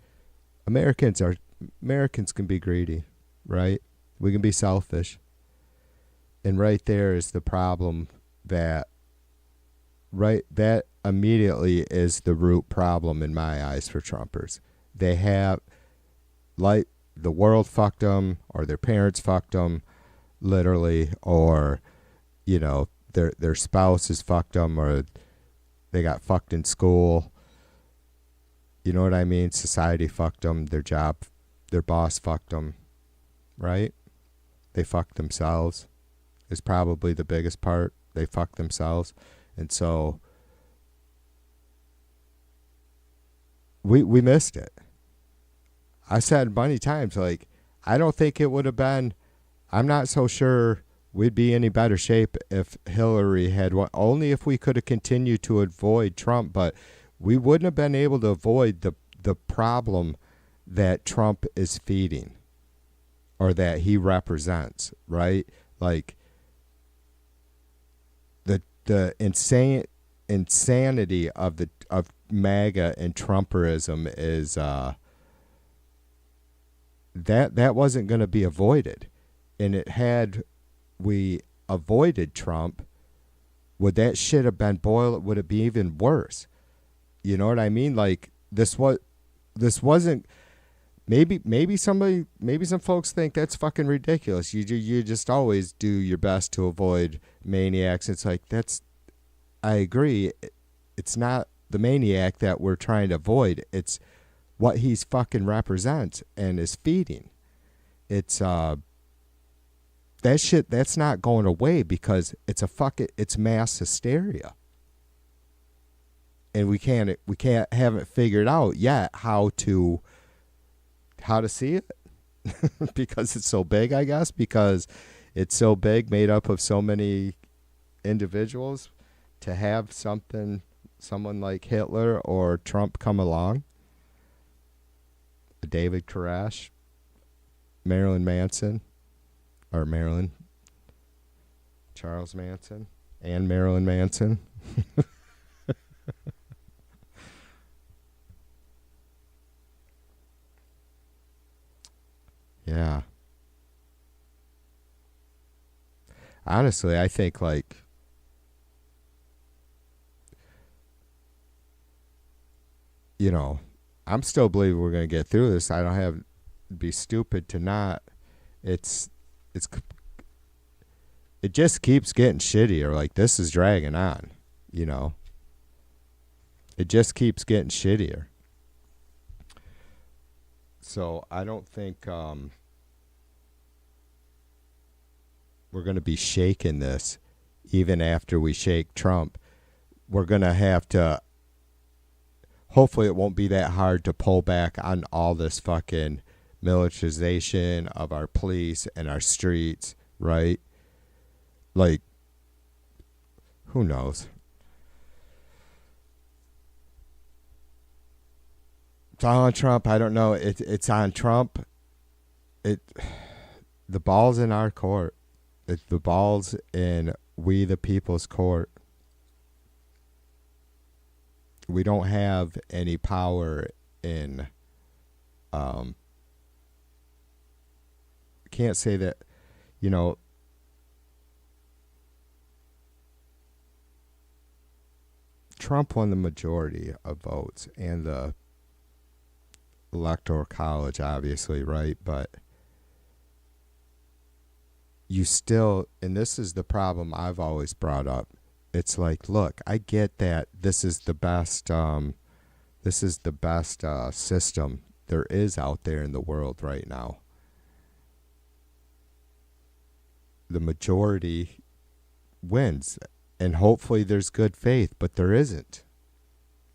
Speaker 3: Americans can be greedy, right? We can be selfish. And right there is the problem that immediately is the root problem in my eyes for Trumpers. They have, like, the world fucked them, or their parents fucked them, literally, or, you know, their spouse has fucked them, or they got fucked in school. You know what I mean? Society fucked them, their job, their boss fucked them, right? They fucked themselves is probably the biggest part. They fucked themselves. And so we missed it. I said many times, like, I don't think it would have been, I'm not so sure we'd be in any better shape if Hillary had won, only if we could have continued to avoid Trump, but we wouldn't have been able to avoid the problem that Trump is feeding, or that he represents, right? Like, the insanity of MAGA and Trumperism is that wasn't going to be avoided. And it had we avoided Trump, would that shit have been boiled? Would it be even worse? You know what I mean? Like, this wasn't. Maybe some folks think that's fucking ridiculous. You just always do your best to avoid maniacs. It's like, I agree. It's not the maniac that we're trying to avoid. It's what he's fucking represents and is feeding. It's that shit that's not going away because it's mass hysteria. And we haven't figured out yet how to see it because it's so big, I guess, because it's so big, made up of so many individuals, to have someone like Hitler or Trump come along, David Koresh, Charles Manson, and Marilyn Manson. Yeah. Honestly, I think, like, you know, I'm still believing we're going to get through this. I don't have be stupid to not. It just keeps getting shittier. Like, this is dragging on, you know. It just keeps getting shittier. So I don't think we're going to be shaking this even after we shake Trump. We're going to have to, hopefully it won't be that hard to pull back on all this fucking militarization of our police and our streets, right? Like, who knows? It's all on Trump. I don't know. It's on Trump. The ball's in our court. The ball's in we the people's court. We don't have any power in. Can't say that, you know. Trump won the majority of votes and the Electoral College, obviously, right? But you still, and this is the problem I've always brought up. It's like, look, I get that this is the best system there is out there in the world right now. The majority wins, and hopefully there's good faith, but there isn't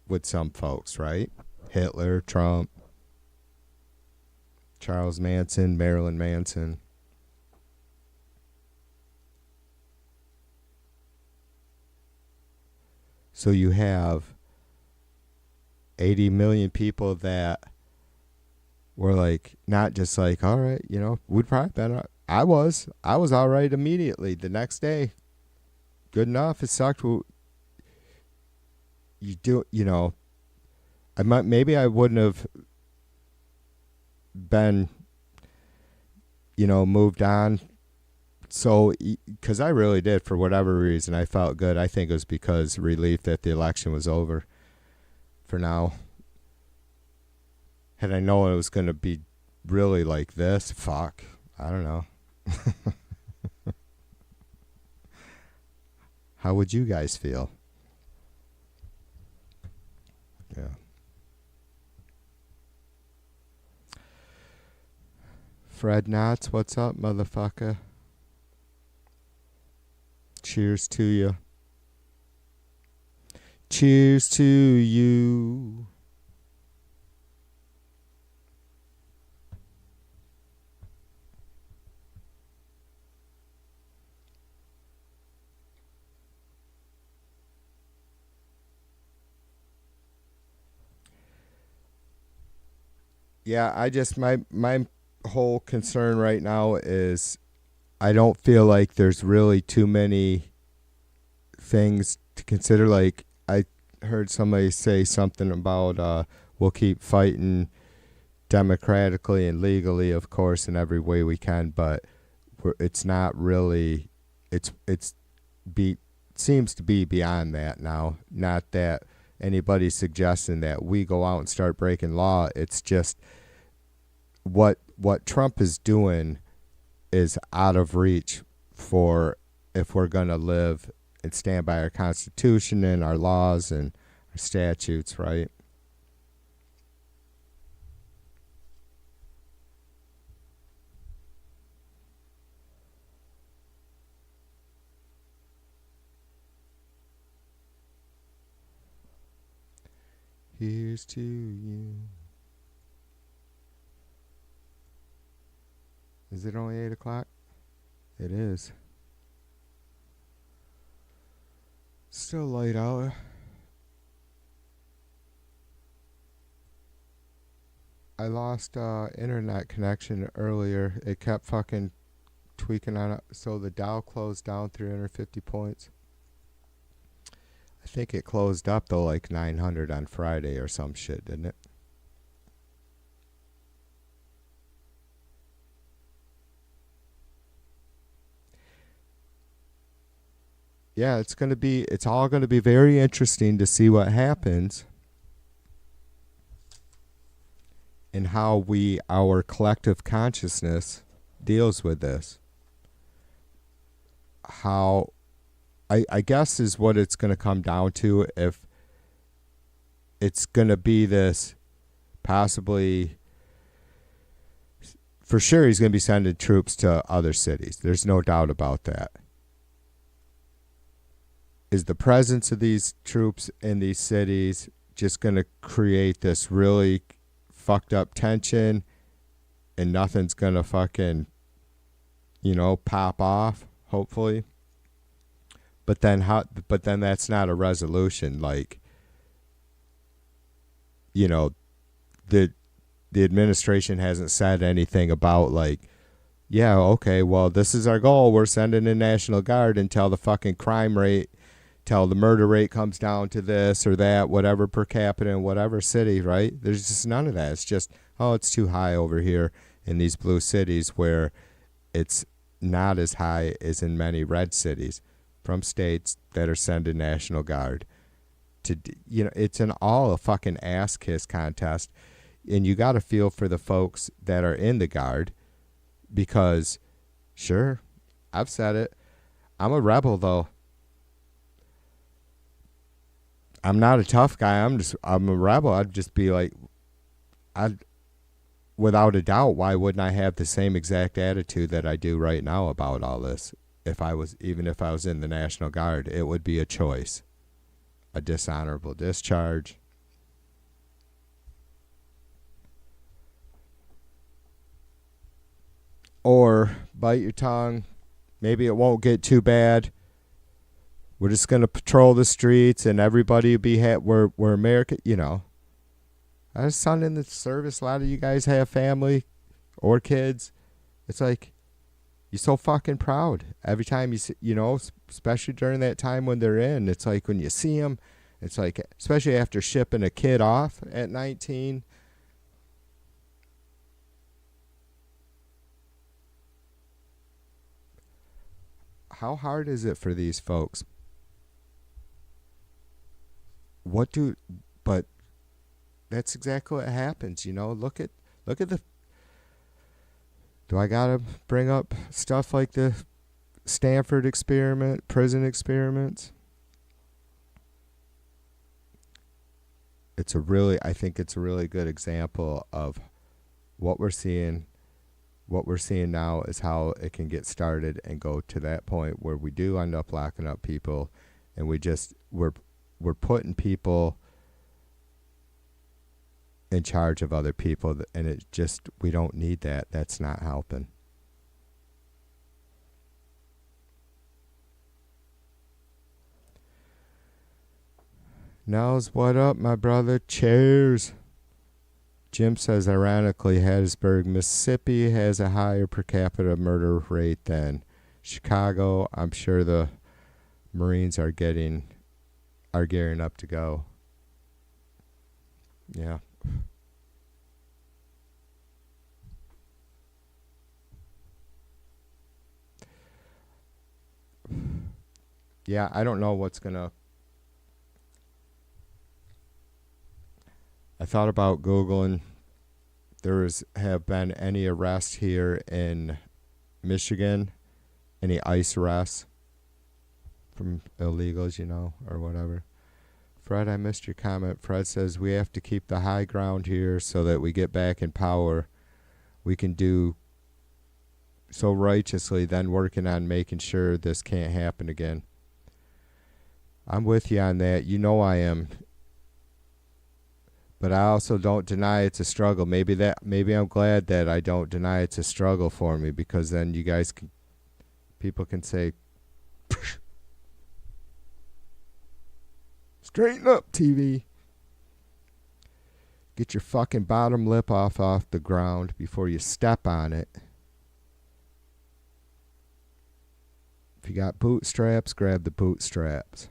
Speaker 3: with some folks, right? Hitler, Trump, Charles Manson, Marilyn Manson. So you have 80 million people that were like, not just like, all right, you know, we'd probably been, I was all right immediately the next day. Good enough. It sucked. You do, you know, maybe I wouldn't have been, you know, moved on So, because I really did, for whatever reason, I felt good. I think it was because relief that the election was over for now. Had I known it was going to be really like this, fuck, I don't know. How would you guys feel? Yeah. Fred Knotts, what's up, motherfucker? Cheers to you. Cheers to you. Yeah, I just my whole concern right now is I don't feel like there's really too many things to consider. Like, I heard somebody say something about we'll keep fighting democratically and legally, of course, in every way we can, but it's not really, seems to be beyond that now. Not that anybody's suggesting that we go out and start breaking law. It's just what Trump is doing is out of reach for if we're going to live and stand by our Constitution and our laws and our statutes, right? Here's to you. Is it only 8 o'clock? It is. Still light out. I lost internet connection earlier. It kept fucking tweaking on it. So the Dow closed down 350 points. I think it closed up though like 900 on Friday or some shit, didn't it? Yeah, it's all gonna be very interesting to see what happens and how our collective consciousness deals with this. How I guess is what it's going to come down to, if it's going to be this possibly, for sure he's going to be sending troops to other cities. There's no doubt about that. Is the presence of these troops in these cities just going to create this really fucked up tension and nothing's going to fucking, pop off, hopefully? But then that's not a resolution. Like, the administration hasn't said anything about like, yeah, okay, well, this is our goal. We're sending in National Guard until the fucking crime rate, till the murder rate comes down to this or that, whatever per capita in whatever city, right? There's just none of that. It's just, oh, it's too high over here in these blue cities where it's not as high as in many red cities from states that are sending National Guard. It's all a fucking ass kiss contest. And you got to feel for the folks that are in the Guard because, sure, I've said it. I'm a rebel, though. I'm not a tough guy. I'm a rebel. I'd just be like, without a doubt, why wouldn't I have the same exact attitude that I do right now about all this? Even if I was in the National Guard, it would be a choice. A dishonorable discharge. Or bite your tongue. Maybe it won't get too bad. We're just going to patrol the streets and everybody will be we're America, I have a son in the service. A lot of you guys have family or kids. It's like, you're so fucking proud every time you see, especially during that time when they're in. It's like when you see them, it's like, especially after shipping a kid off at 19. how hard is it for these folks? But that's exactly what happens, you know. Look at the. Do I gotta bring up stuff like the Stanford experiment, prison experiments? I think it's a really good example of what we're seeing. What we're seeing now is how it can get started and go to that point where we do end up locking up people, and we're putting people in charge of other people, and we don't need that. That's not helping. Nels, what up, my brother? Cheers. Jim says, ironically, Hattiesburg, Mississippi has a higher per capita murder rate than Chicago. I'm sure the Marines are gearing up to go. Yeah. Yeah, I don't know what's gonna. I thought about Googling. Have been any arrests here in Michigan, any ICE arrests from illegals, you know, or whatever. Fred, I missed your comment. Fred says we have to keep the high ground here so that we get back in power. We can do so righteously, then working on making sure this can't happen again. I'm with you on that. You know I am. But I also don't deny it's a struggle. Maybe I'm glad that I don't deny it's a struggle for me, because then people can say, straighten up, TV. Get your fucking bottom lip off the ground before you step on it. If you got bootstraps, grab the bootstraps.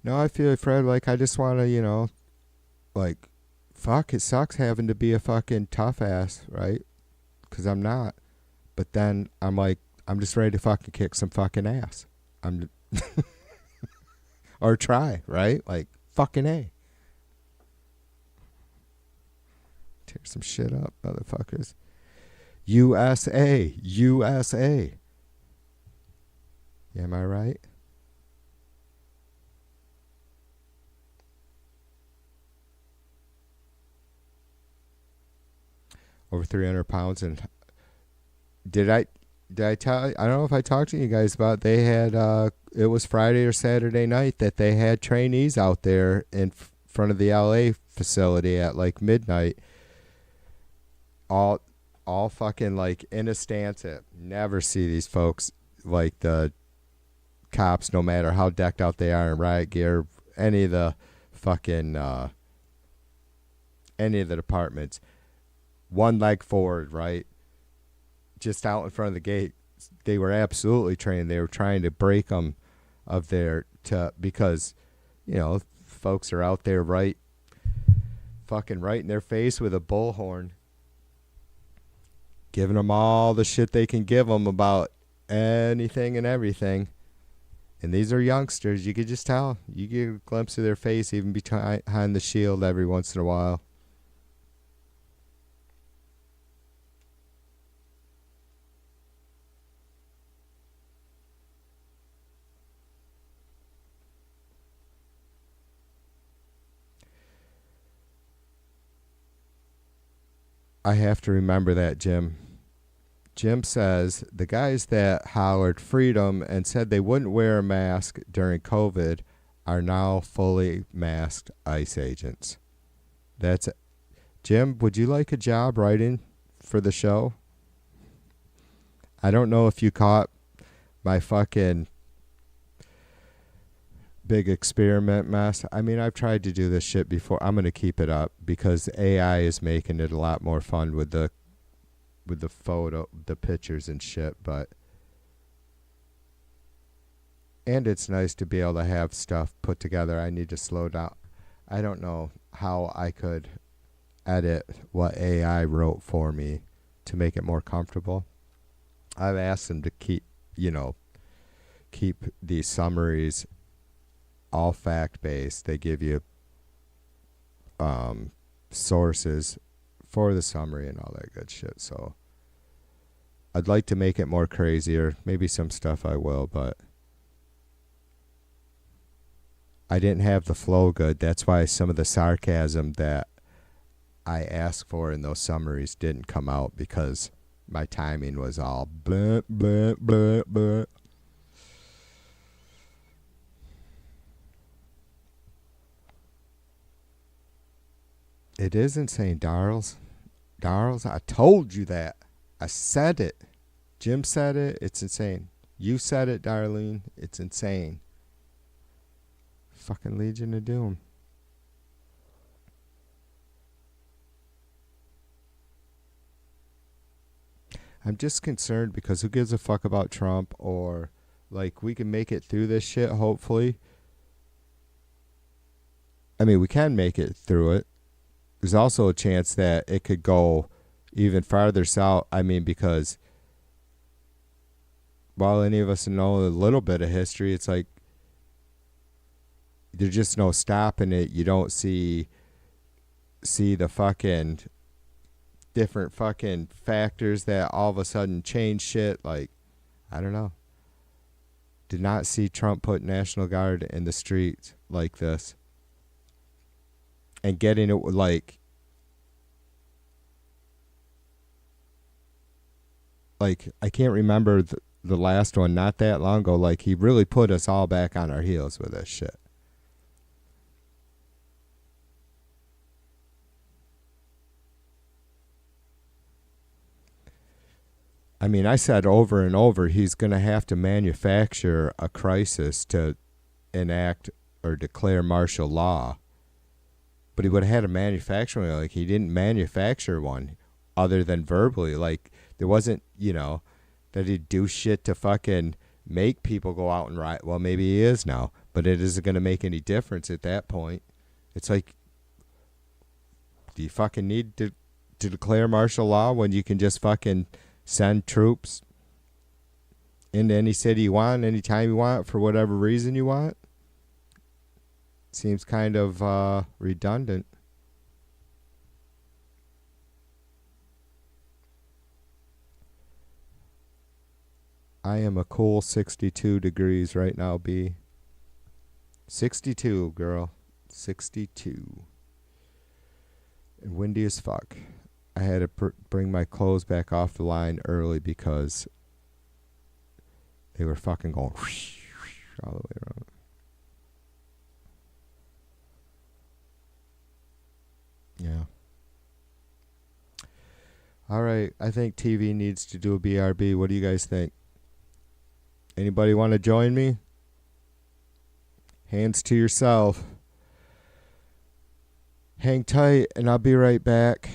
Speaker 3: No, I feel, Fred, like I just want to, you know, like, fuck, it sucks having to be a fucking tough ass, right? Because I'm not. But then I'm like, I'm just ready to fucking kick some fucking ass. Or try, right? Like, fucking A. Tear some shit up, motherfuckers. USA. USA. Am I right? Over 300 pounds. And did I tell, I don't know if I talked to you guys about, they had it was Friday or Saturday night that they had trainees out there in front of the LA facility at like midnight, all fucking like in a stance. Never see these folks, like the cops, no matter how decked out they are in riot gear, any of the fucking any of the departments, one leg forward, right? Just out in front of the gate. They were absolutely trained. They were trying to break them because, you know, folks are out there fucking right in their face with a bullhorn, giving them all the shit they can give them about anything and everything. And these are youngsters. You could just tell. You get a glimpse of their face even behind the shield every once in a while. I have to remember that, Jim. Jim says the guys that hollered freedom and said they wouldn't wear a mask during COVID are now fully masked ICE agents. That's it. Jim, would you like a job writing for the show? I don't know if you caught my fucking big experiment mess. I mean, I've tried to do this shit before. I'm going to keep it up because AI is making it a lot more fun with the photo, the pictures and shit, and it's nice to be able to have stuff put together. I need to slow down. I don't know how I could edit what AI wrote for me to make it more comfortable. I've asked them to keep these summaries all fact-based. They give you sources for the summary and all that good shit. So I'd like to make it more crazier. Maybe some stuff I will, but I didn't have the flow good. That's why some of the sarcasm that I asked for in those summaries didn't come out, because my timing was all blah, blah, blah, blah. It is insane, Darls. Darls, I told you that. I said it. Jim said it. It's insane. You said it, Darlene. It's insane. Fucking Legion of Doom. I'm just concerned because who gives a fuck about Trump? Or, like, we can make it through this shit, hopefully. I mean, we can make it through it. There's also a chance that it could go even farther south. I mean, because while any of us know a little bit of history, it's like there's just no stopping it. You don't see the fucking different fucking factors that all of a sudden change shit. Like, I don't know. Did not see Trump put National Guard in the streets like this. And getting it like I can't remember the last one, not that long ago. Like, he really put us all back on our heels with this shit. I mean, I said over and over, he's going to have to manufacture a crisis to enact or declare martial law. But he would have had a manufacturing. Like, he didn't manufacture one other than verbally. Like, there wasn't, that he'd do shit to fucking make people go out and riot. Well, maybe he is now, but it isn't going to make any difference at that point. It's like, do you fucking need to declare martial law when you can just fucking send troops into any city you want, anytime you want, for whatever reason you want? Seems kind of redundant. I am a cool 62 degrees right now, B. 62, girl. 62. And windy as fuck. I had to bring my clothes back off the line early because they were fucking going all the way around. Yeah. All right. I think TV needs to do a BRB. What do you guys think? Anybody want to join me? Hands to yourself. Hang tight, and I'll be right back.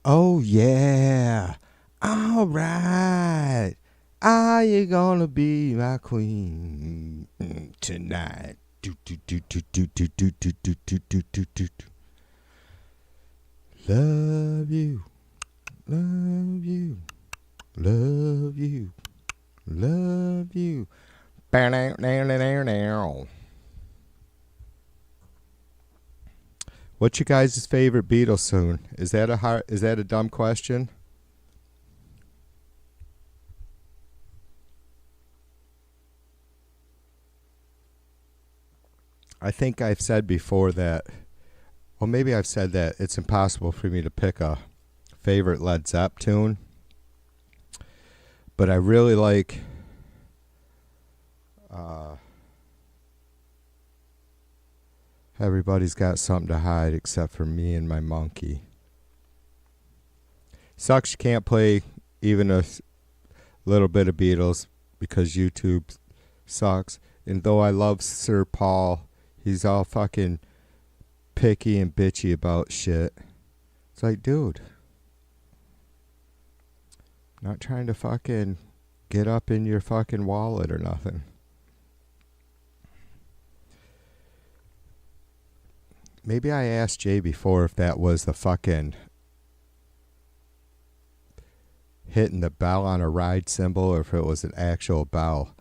Speaker 3: Oh yeah. All right. Are you gonna be my queen tonight? Do, do, do, do, do, do, do, do, do, do, do, do, do. Love you, love you, love you, love you. Bow, down, down, down, down. What's your guys' favorite Beatles song? Is that a dumb question? I think I've said before that, well, maybe I've said that it's impossible for me to pick a favorite Led Zepp tune, but I really like Everybody's Got Something to Hide Except for Me and My Monkey. Sucks you can't play even a little bit of Beatles because YouTube sucks. And though I love Sir Paul, he's all fucking picky and bitchy about shit. It's like, dude, not trying to fucking get up in your fucking wallet or nothing. Maybe I asked Jay before if that was the fucking hitting the bell on a ride cymbal or if it was an actual bell.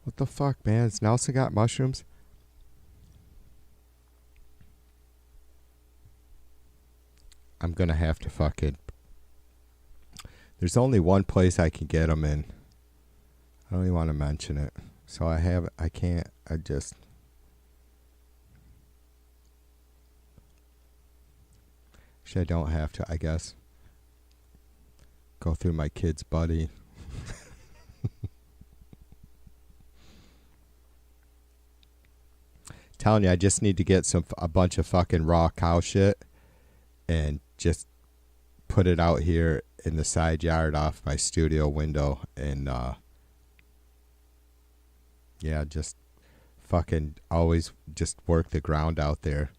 Speaker 3: What the fuck, man? Has Nelson got mushrooms? I'm gonna have to fucking... There's only one place I can get them in. I don't even want to mention it. So I can't, I just... Actually, I don't have to, I guess. Go through my kid's buddy. Telling you, I just need to get a bunch of fucking raw cow shit and just put it out here in the side yard off my studio window and yeah, just fucking always just work the ground out there.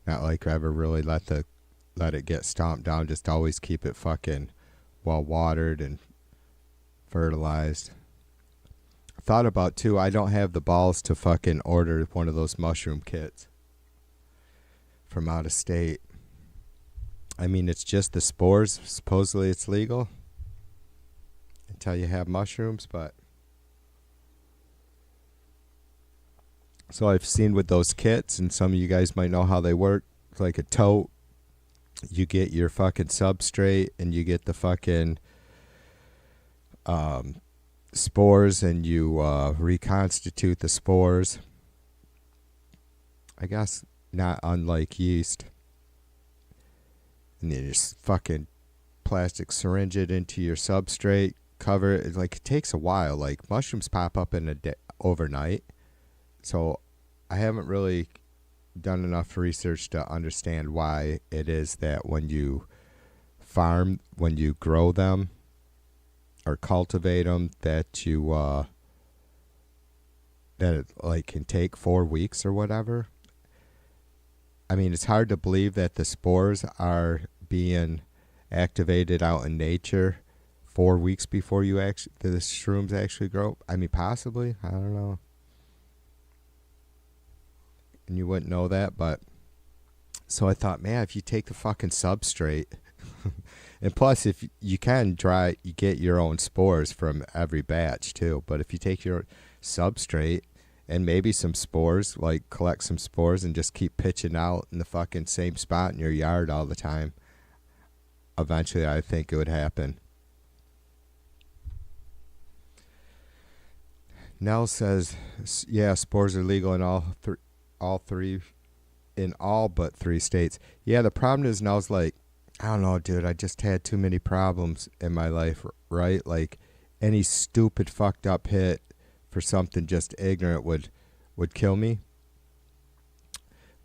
Speaker 3: Not like I ever really let it get stomped down, just always keep it fucking well watered and fertilized. Thought about too, I don't have the balls to fucking order one of those mushroom kits from out of state. I mean, it's just the spores. Supposedly it's legal until you have mushrooms, but so I've seen with those kits, and some of you guys might know how they work. It's like a tote. You get your fucking substrate and you get the fucking spores, and you reconstitute the spores. I guess not unlike yeast. And you just fucking plastic syringe it into your substrate, cover it. Like, it takes a while. Like, mushrooms pop up in a day, overnight. So I haven't really done enough research to understand why it is that when you grow them or cultivate them, that you that it like can take 4 weeks or whatever. I mean, it's hard to believe that the spores are being activated out in nature 4 weeks before the shrooms actually grow. I mean, possibly. I don't know. And you wouldn't know that, but... So I thought, man, if you take the fucking substrate... and plus, if you can you get your own spores from every batch, too. But if you take your substrate... and maybe some spores, like collect some spores and just keep pitching out in the fucking same spot in your yard all the time. Eventually, I think it would happen. Nell says, yeah, spores are legal in all but 3 states. Yeah, the problem is Nell's like, I don't know, dude, I just had too many problems in my life, right? Like, any stupid fucked up hit for something just ignorant would kill me.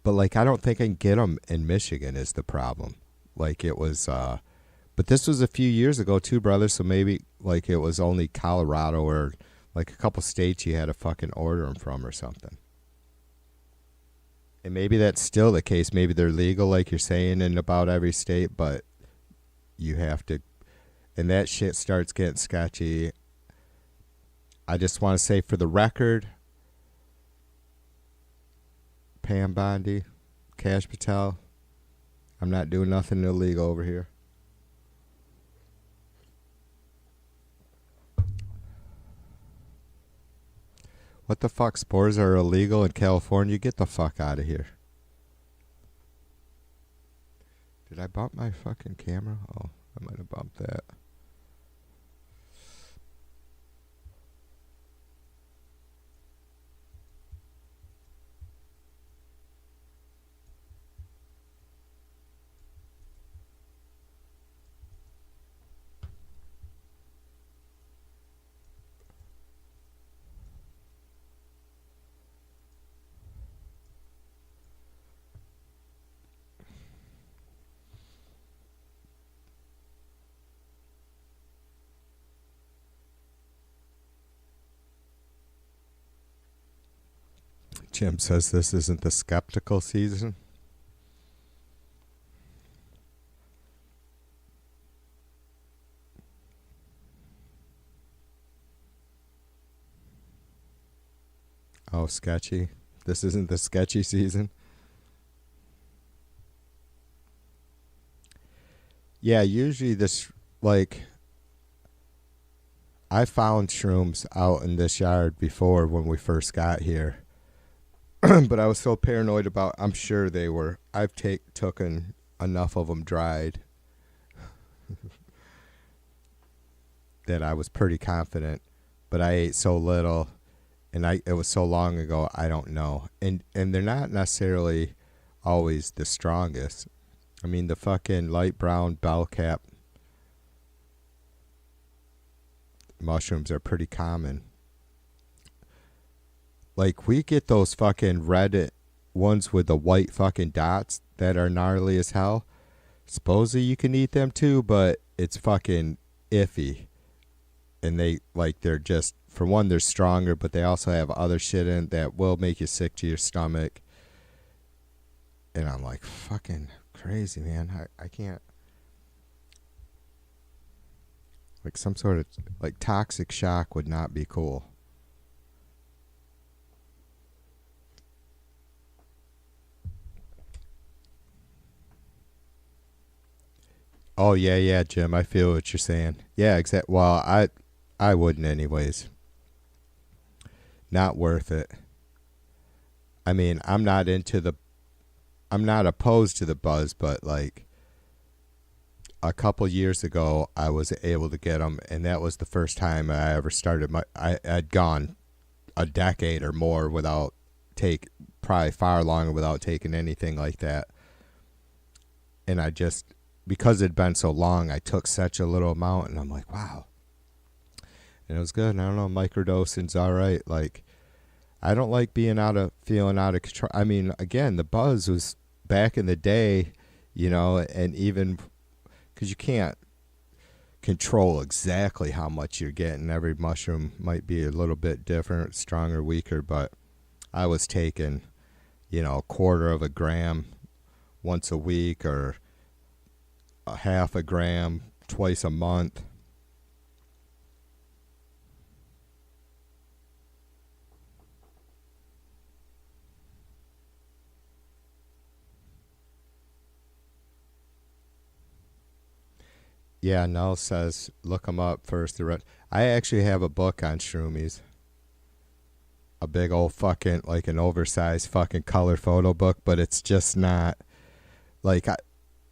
Speaker 3: But like, I don't think I can get them in Michigan is the problem. Like it was, but this was a few years ago too, brother. So maybe like it was only Colorado or like a couple states you had to fucking order them from or something. And maybe that's still the case. Maybe they're legal, like you're saying, in about every state, but you have to, and that shit starts getting sketchy. I just want to say for the record, Pam Bondi, Cash Patel, I'm not doing nothing illegal over here. What the fuck? Spores are illegal in California? Get the fuck out of here. Did I bump my fucking camera? Oh, I might have bumped that. Jim says this isn't the skeptical season. Oh, sketchy. This isn't the sketchy season. Yeah, usually this, like, I found shrooms out in this yard before when we first got here. But I was so paranoid about, I'm sure they were, I've taken enough of them dried that I was pretty confident, but I ate so little and it was so long ago, I don't know. And they're not necessarily always the strongest. I mean, the fucking light brown bell cap mushrooms are pretty common. Like, we get those fucking red ones with the white fucking dots that are gnarly as hell. Supposedly you can eat them too, but it's fucking iffy. And they're just, for one, they're stronger, but they also have other shit in it that will make you sick to your stomach. And I'm like, fucking crazy, man. I can't. Like, some sort of, like, toxic shock would not be cool. Oh, yeah, Jim. I feel what you're saying. Yeah, exactly. Well, I wouldn't anyways. Not worth it. I mean, I'm not opposed to the buzz, but like a couple years ago, I was able to get them, and that was the first time I ever started I'd gone a decade or more without probably far longer without taking anything like that. And I just, because it'd been so long, I took such a little amount, and I'm like, wow. And it was good. And I don't know, microdosing's all right. Like, I don't like feeling out of control. I mean, again, the buzz was back in the day, you know, and even because you can't control exactly how much you're getting. Every mushroom might be a little bit different, stronger, weaker, but I was taking, you know, a quarter of a gram once a week or a half a gram twice a month. Yeah, Null says look them up first. I actually have a book on shroomies. A big old fucking, like an oversized fucking color photo book, but it's just not, like,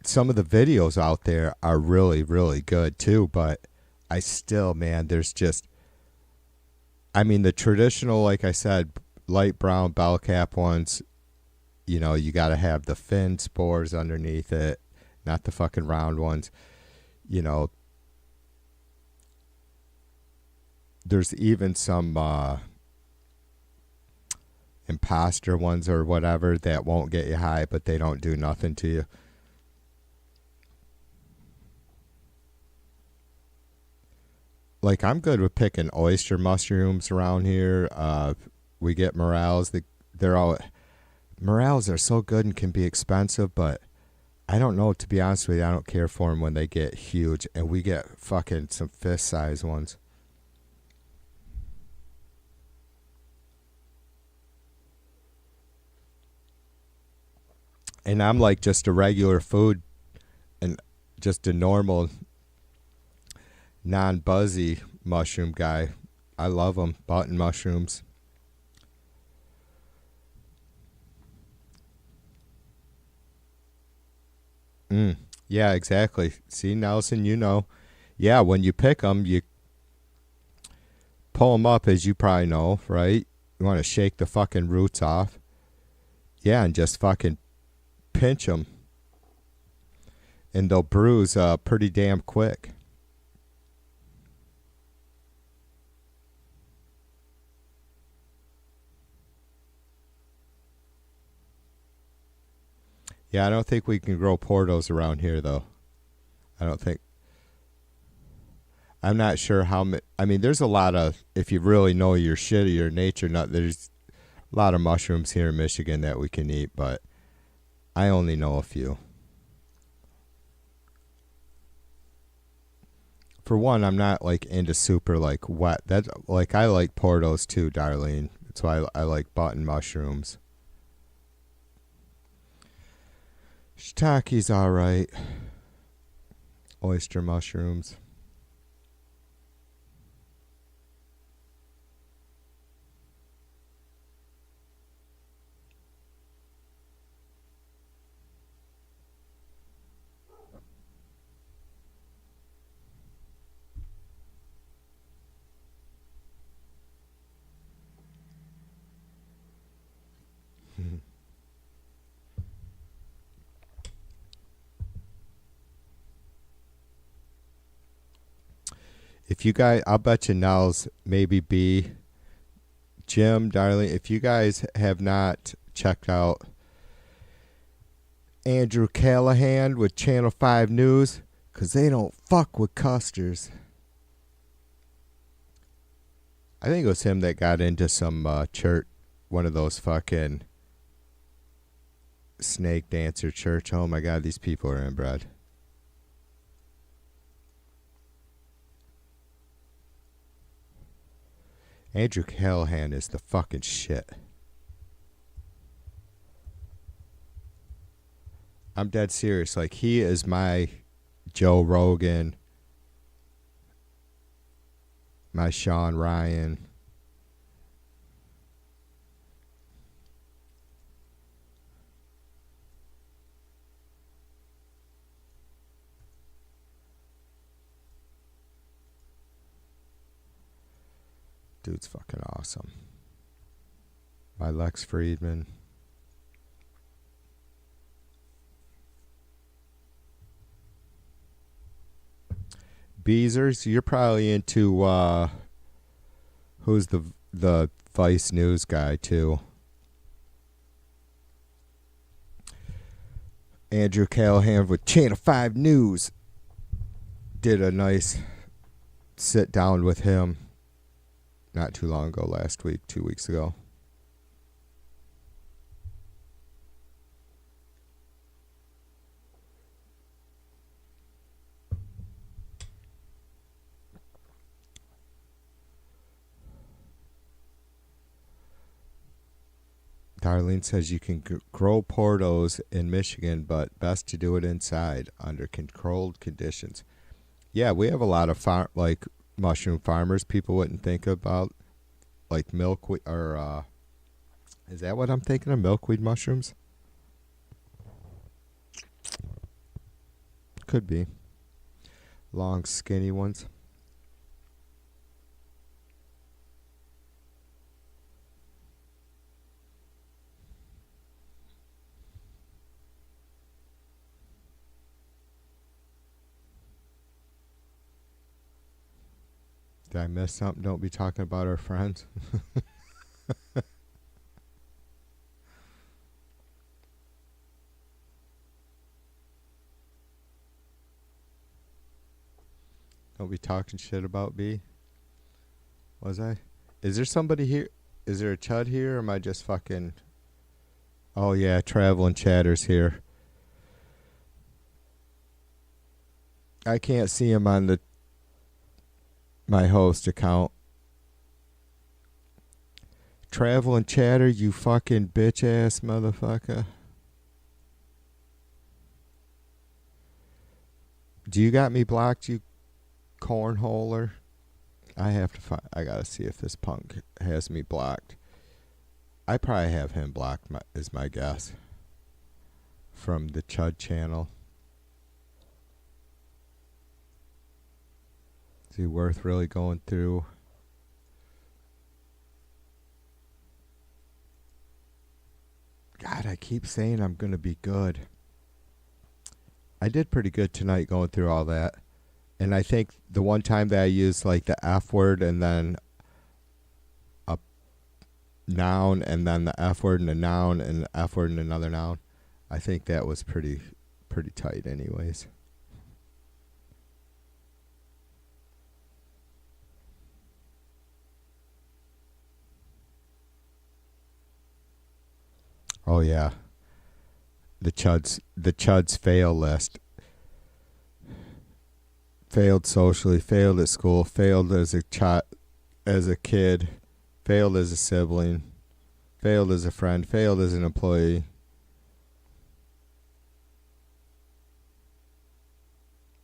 Speaker 3: some of the videos out there are really, really good too, but I still, man, there's just, I mean, the traditional, like I said, light brown bell cap ones, you know, you got to have the fin spores underneath it, not the fucking round ones. You know, there's even some, imposter ones or whatever that won't get you high, but they don't do nothing to you. Like, I'm good with picking oyster mushrooms around here. We get morels. Morels are so good and can be expensive, but I don't know, to be honest with you, I don't care for them when they get huge, and we get fucking some fist-sized ones. And I'm like just a regular food and just a normal non-buzzy mushroom guy. I love them, button mushrooms. Yeah, exactly. See, Nelson, you know. Yeah, when you pick them, you pull them up, as you probably know, right? You want to shake the fucking roots off. Yeah, and just fucking pinch them. And they'll bruise pretty damn quick. Yeah, I don't think we can grow Portos around here, though. I don't think. I'm not sure how many. I mean, there's a lot of, if you really know your shit or your nature nut, there's a lot of mushrooms here in Michigan that we can eat, but I only know a few. For one, I'm not like into super like wet. That, like, I like Portos too, Darlene. That's why I like button mushrooms. Shiitake's alright. Oyster mushrooms. If you guys, I'll bet you Nels, maybe B, Jim, darling, if you guys have not checked out Andrew Callahan with Channel 5 News, because they don't fuck with custers. I think it was him that got into some church, one of those fucking snake dancer church. Oh my God, these people are inbred. Andrew Callahan is the fucking shit. I'm dead serious. Like, he is my Joe Rogan, my Sean Ryan. Dude's fucking awesome. My Lex Friedman. Beezers, you're probably into who's the Vice News guy too. Andrew Callahan with Channel 5 News did a nice sit down with him not too long ago, last week, 2 weeks ago. Darlene says you can grow Portos in Michigan, but best to do it inside under controlled conditions. Yeah, we have a lot of like mushroom farmers people wouldn't think about, like milkweed, or is that what I'm thinking of? Milkweed mushrooms? Could be. Long, skinny ones. Did I miss something? Don't be talking about our friends. Don't be talking shit about B. Was I? Is there somebody here? Is there a chud here, or am I just fucking... Oh yeah, Traveling Chatter's here. I can't see him on my host account. Traveling Chatter, you fucking bitch ass motherfucker. Do you got me blocked, you cornholer? I have to find... I gotta see if this punk has me blocked. I probably have him blocked, is my guess. From the Chud channel. Is he worth really going through? God, I keep saying I'm gonna be good. I did pretty good tonight going through all that. And I think the one time that I used like the F word and then a noun and then the F word and a noun and the F word and another noun, I think that was pretty tight anyways. Oh yeah. The Chuds fail list. Failed socially, failed at school, failed as a kid, failed as a sibling, failed as a friend, failed as an employee.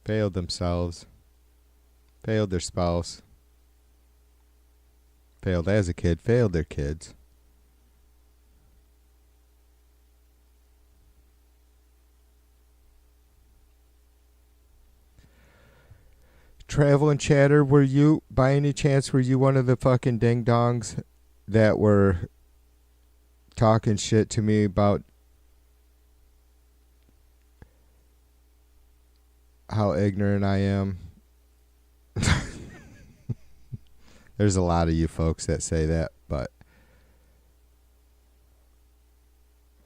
Speaker 3: Failed themselves, failed their spouse, failed as a kid, failed their kids. Traveling Chatter, were you, by any chance, were you one of the fucking ding-dongs that were talking shit to me about how ignorant I am? There's a lot of you folks that say that, but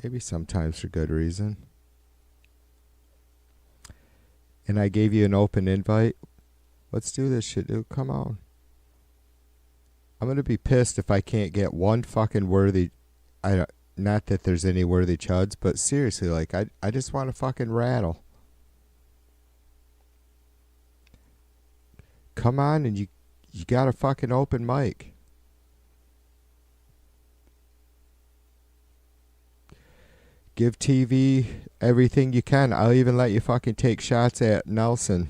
Speaker 3: maybe sometimes for good reason. And I gave you an open invite. Let's do this shit, dude. Come on. I'm going to be pissed if I can't get one fucking worthy... Not that there's any worthy chuds, but seriously, like, I just want to fucking rattle. Come on, and you got a fucking open mic. Give TV everything you can. I'll even let you fucking take shots at Nelson.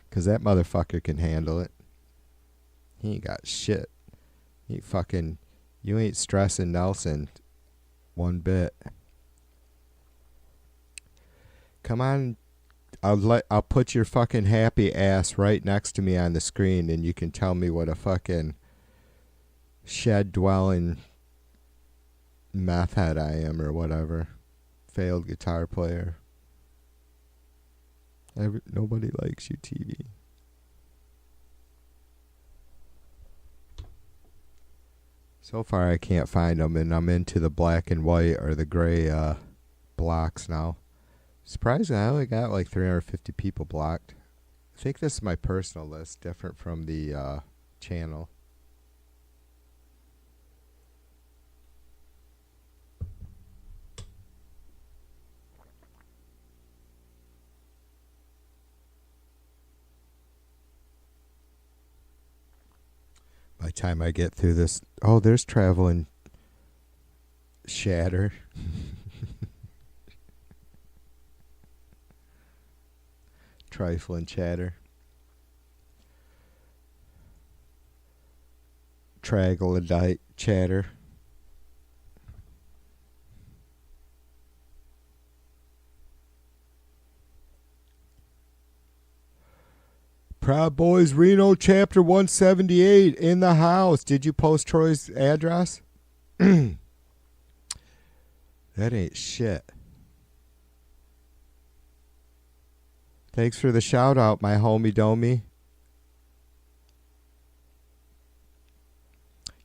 Speaker 3: Because that motherfucker can handle it. He ain't got shit. You ain't stressing Nelson one bit. Come on. I'll put your fucking happy ass right next to me on the screen and you can tell me what a fucking shed-dwelling meth head I am or whatever. Failed guitar player. Nobody likes you, TV. So far I can't find them, and I'm into the black and white or the gray blocks now. Surprisingly, I only got like 350 people blocked. I think this is my personal list, different from the channel. By the time I get through this... Oh, there's Traveling Shatter. Trifling Chatter. Troglodyte Chatter. Proud Boys Reno Chapter 178 in the house. Did you post Troy's address? That ain't shit. Thanks for the shout out, my homie Domi.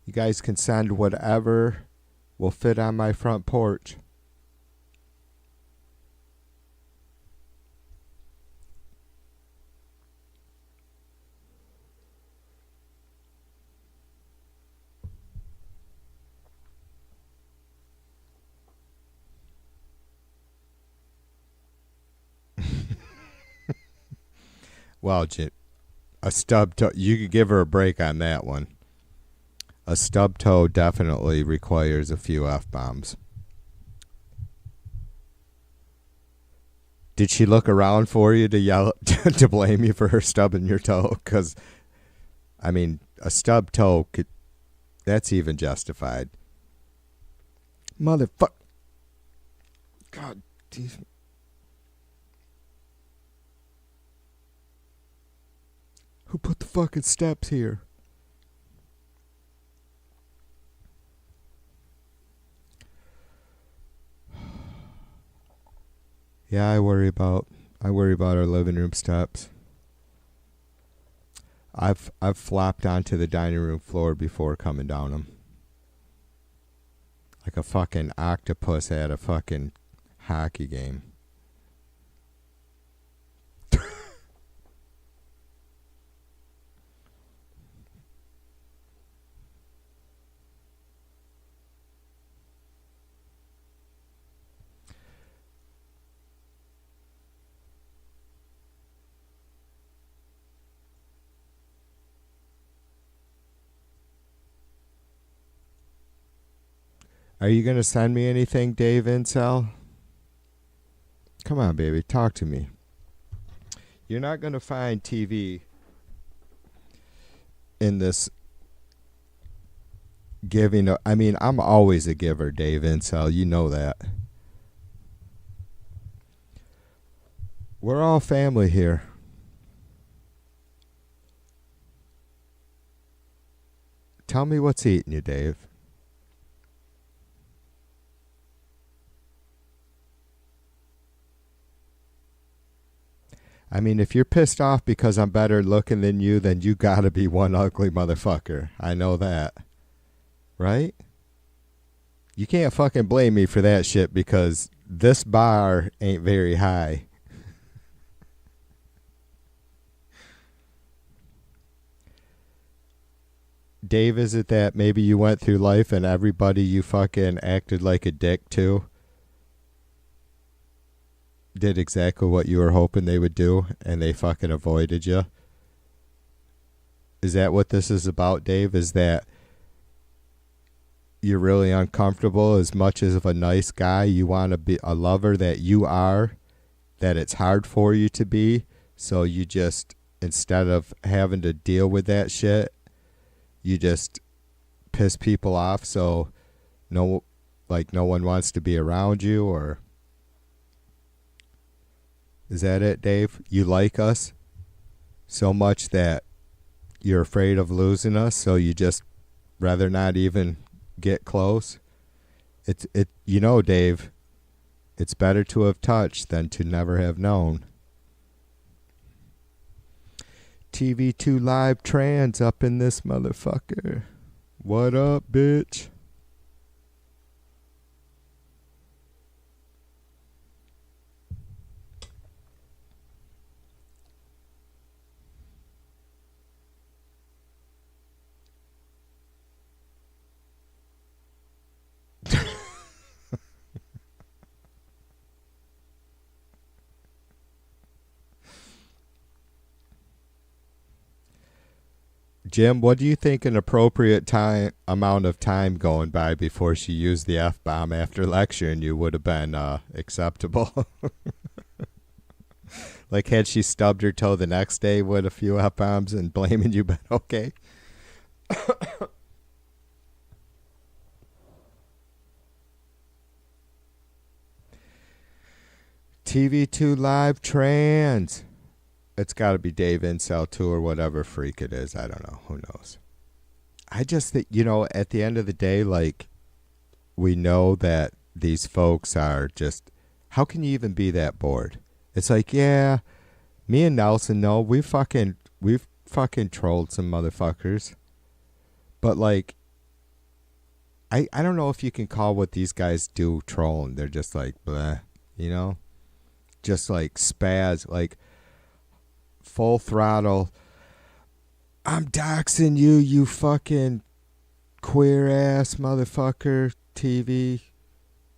Speaker 3: You guys can send whatever will fit on my front porch. Well, a stub toe, you could give her a break on that one. A stub toe definitely requires a few F-bombs. Did she look around for you to yell to blame you for her stubbing your toe? Because, I mean, a stub toe that's even justified. Motherfucker. God damn. Who put the fucking steps here? Yeah, I worry about our living room steps. I've flopped onto the dining room floor before coming down them. Like a fucking octopus at a fucking hockey game. Are you going to send me anything, Dave Incel? Come on, baby. Talk to me. You're not going to find TV in this giving. I mean, I'm always a giver, Dave Incel. You know that. We're all family here. Tell me what's eating you, Dave. I mean, if you're pissed off because I'm better looking than you, then you gotta be one ugly motherfucker. I know that. Right? You can't fucking blame me for that shit because this bar ain't very high. Dave, is it that maybe you went through life and everybody you fucking acted like a dick to did exactly what you were hoping they would do and they fucking avoided you? Is that what this is about, Dave? Is that you're really uncomfortable as much as of a nice guy? You want to be a lover that you are, that it's hard for you to be, so you just, instead of having to deal with that shit, you just piss people off so no one wants to be around you? Or is that it, Dave? You like us so much that you're afraid of losing us, so you just rather not even get close? You know, Dave, it's better to have touched than to never have known. TV2 Live Trans up in this motherfucker. What up, bitch? Jim, what do you think an appropriate amount of time going by before she used the F-bomb after lecturing you would have been acceptable? Like, had she stubbed her toe the next day with a few F-bombs and blaming you been okay? TV2 Live Trans. It's got to be Dave Incel 2 or whatever freak it is. I don't know. Who knows? I just think, at the end of the day, like, we know that these folks are just, how can you even be that bored? It's like, yeah, me and Nelson know we've fucking trolled some motherfuckers. But, like, I don't know if you can call what these guys do trolling. They're just like, bleh, just like spaz, like, full throttle. I'm doxing you, you fucking queer ass motherfucker. TV.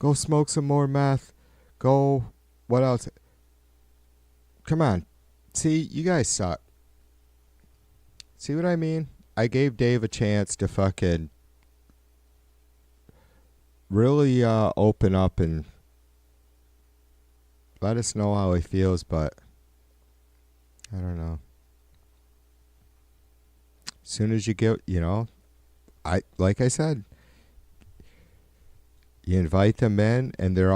Speaker 3: Go smoke some more meth. Go. What else? Come on. See, you guys suck. See what I mean? I gave Dave a chance to fucking really open up and let us know how he feels, but I don't know. As soon as you get, like I said, you invite them in, and they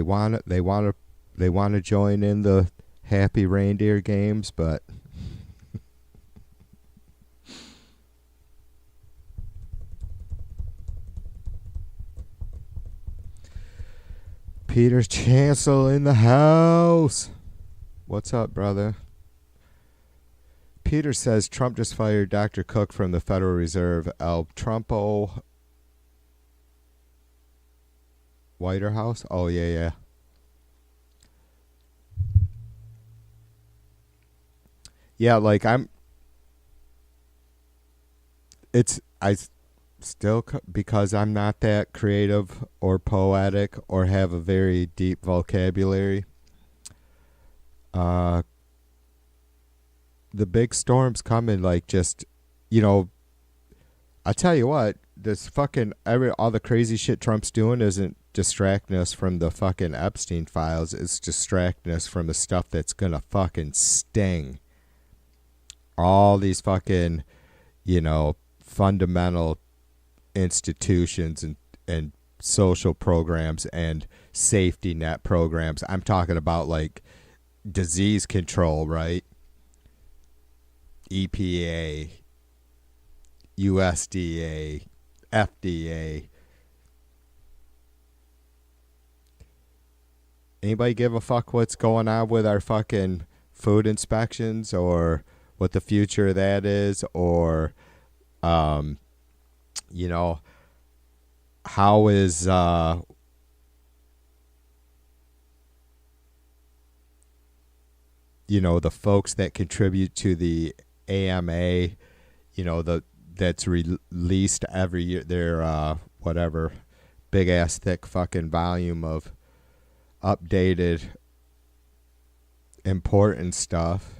Speaker 3: want to join in the happy reindeer games, but Peter Chancellor in the house. What's up, brother? Peter says Trump just fired Dr. Cook from the Federal Reserve. El Trumpo White House? Oh, yeah. Yeah, like because I'm not that creative or poetic or have a very deep vocabulary. The big storm's coming, like, just, I tell you what, this fucking, all the crazy shit Trump's doing isn't distracting us from the fucking Epstein files. It's distracting us from the stuff that's gonna fucking sting. All these fucking, fundamental institutions and social programs and safety net programs. I'm talking about, like, disease control, right? EPA, USDA, FDA. Anybody give a fuck what's going on with our fucking food inspections, or what the future of that is, or how is the folks that contribute to the AMA, that's released every year, their whatever big ass thick fucking volume of updated important stuff.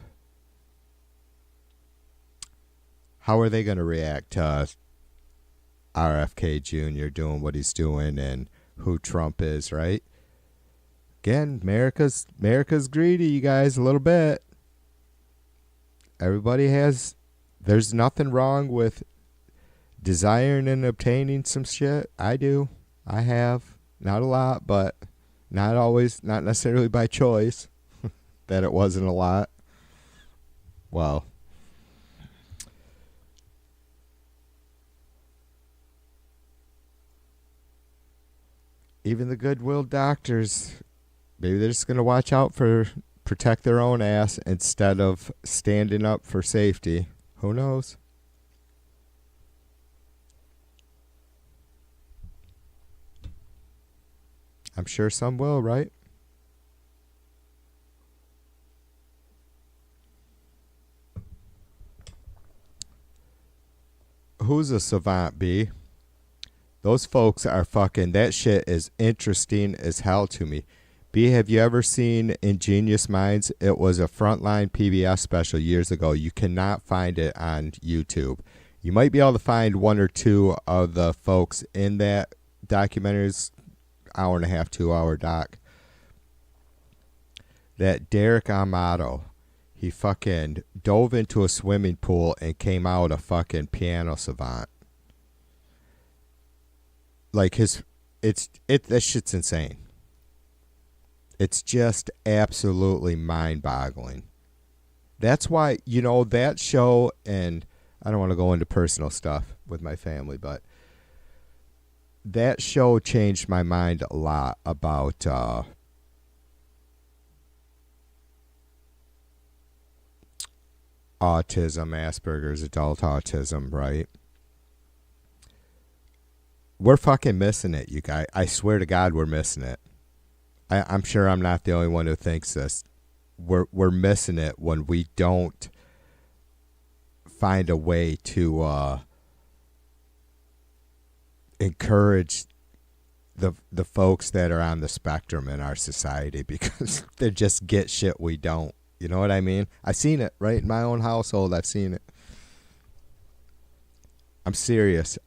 Speaker 3: How are they going to react to RFK Jr. doing what he's doing and who Trump is, right? Again, America's greedy, you guys, a little bit. There's nothing wrong with desiring and obtaining some shit. I do. I have. Not a lot, but not always, not necessarily by choice that it wasn't a lot. Well, even the goodwill doctors, maybe they're just going to protect their own ass instead of standing up for safety. Who knows? I'm sure some will, right? Who's a savant, B? Those folks are fucking, that shit is interesting as hell to me. B, have you ever seen Ingenious Minds? It was a Frontline PBS special years ago. You cannot find it on YouTube. You might be able to find one or two of the folks in that documentary's hour and a half, 2 hour doc. That Derek Amato, he fucking dove into a swimming pool and came out a fucking piano savant. Like that shit's insane. It's just absolutely mind-boggling. That's why, that show, and I don't want to go into personal stuff with my family, but that show changed my mind a lot about autism, Asperger's, adult autism, right? We're fucking missing it, you guys. I swear to God, we're missing it. I'm sure I'm not the only one who thinks this. We're missing it when we don't find a way to encourage the folks that are on the spectrum in our society, because they just get shit we don't. You know what I mean? I've seen it right in my own household. I've seen it. I'm serious.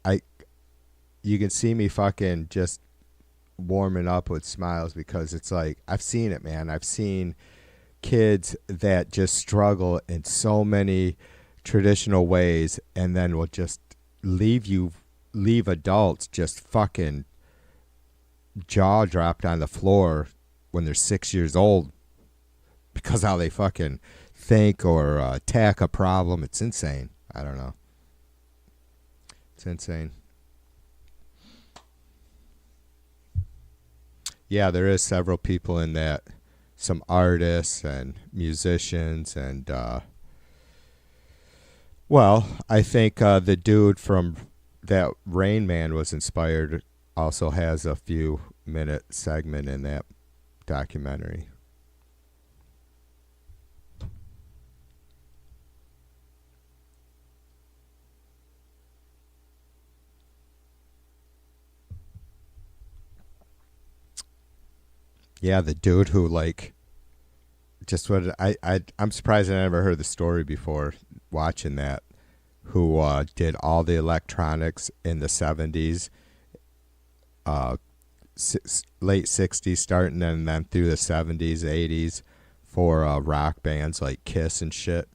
Speaker 3: You can see me fucking just warming up with smiles because it's like, I've seen it, man. I've seen kids that just struggle in so many traditional ways and then will just leave adults just fucking jaw dropped on the floor when they're 6 years old because how they fucking think or attack a problem. It's insane. I don't know. It's insane. Yeah, there is several people in that. Some artists and musicians and, well, I think the dude from that Rain Man was inspired also has a few minute segment in that documentary. Yeah, the dude who like just what I'm surprised I never heard the story before watching that. Who did all the electronics in the 70s, late 60s starting and then through the 70s, 80s for rock bands like Kiss and shit.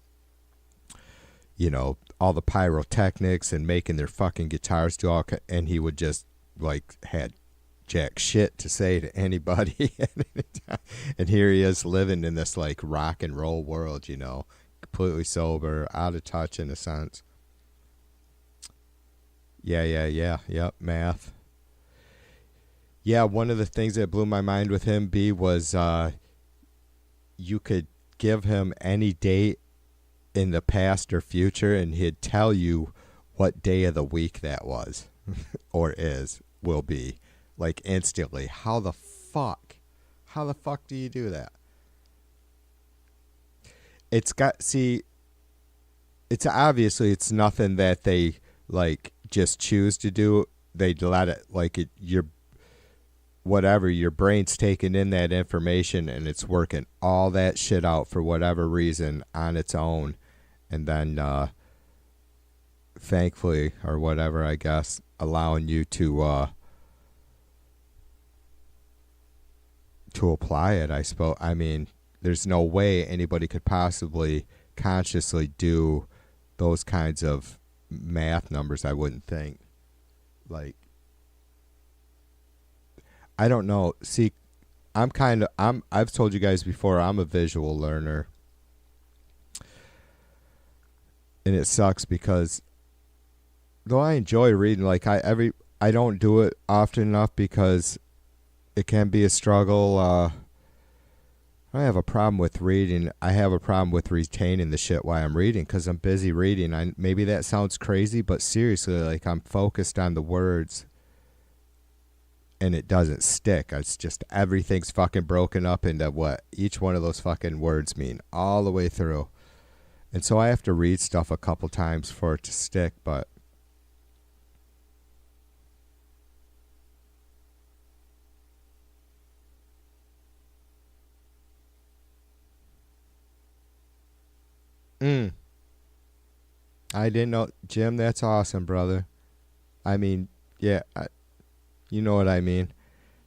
Speaker 3: You know, all the pyrotechnics and making their fucking guitars do all, and he would just like had jack shit to say to anybody. And here he is living in this like rock and roll world, you know, completely sober, out of touch in a sense. Yep, math. Yeah, one of the things that blew my mind with him, was you could give him any date in the past or future and he'd tell you what day of the week that was or will be. Like instantly. How the fuck do you do that? It's obviously it's nothing that they like just choose to do. They let it like it, your brain's taking in that information and it's working all that shit out for whatever reason on its own, and then thankfully or whatever, I guess, allowing you to apply it, I suppose. I mean, there's no way anybody could possibly consciously do those kinds of math numbers, I wouldn't think. Like, I don't know. See, I've told you guys before, I'm a visual learner. And it sucks because though I enjoy reading, like I don't do it often enough because it can be a struggle. I don't have a problem with reading. I have a problem with retaining the shit while I'm reading because I'm busy reading. Maybe that sounds crazy, but seriously, like I'm focused on the words and it doesn't stick. It's just everything's fucking broken up into what each one of those fucking words mean all the way through. And so I have to read stuff a couple times for it to stick, but I didn't know. Jim, that's awesome, brother. I mean, yeah, you know what I mean.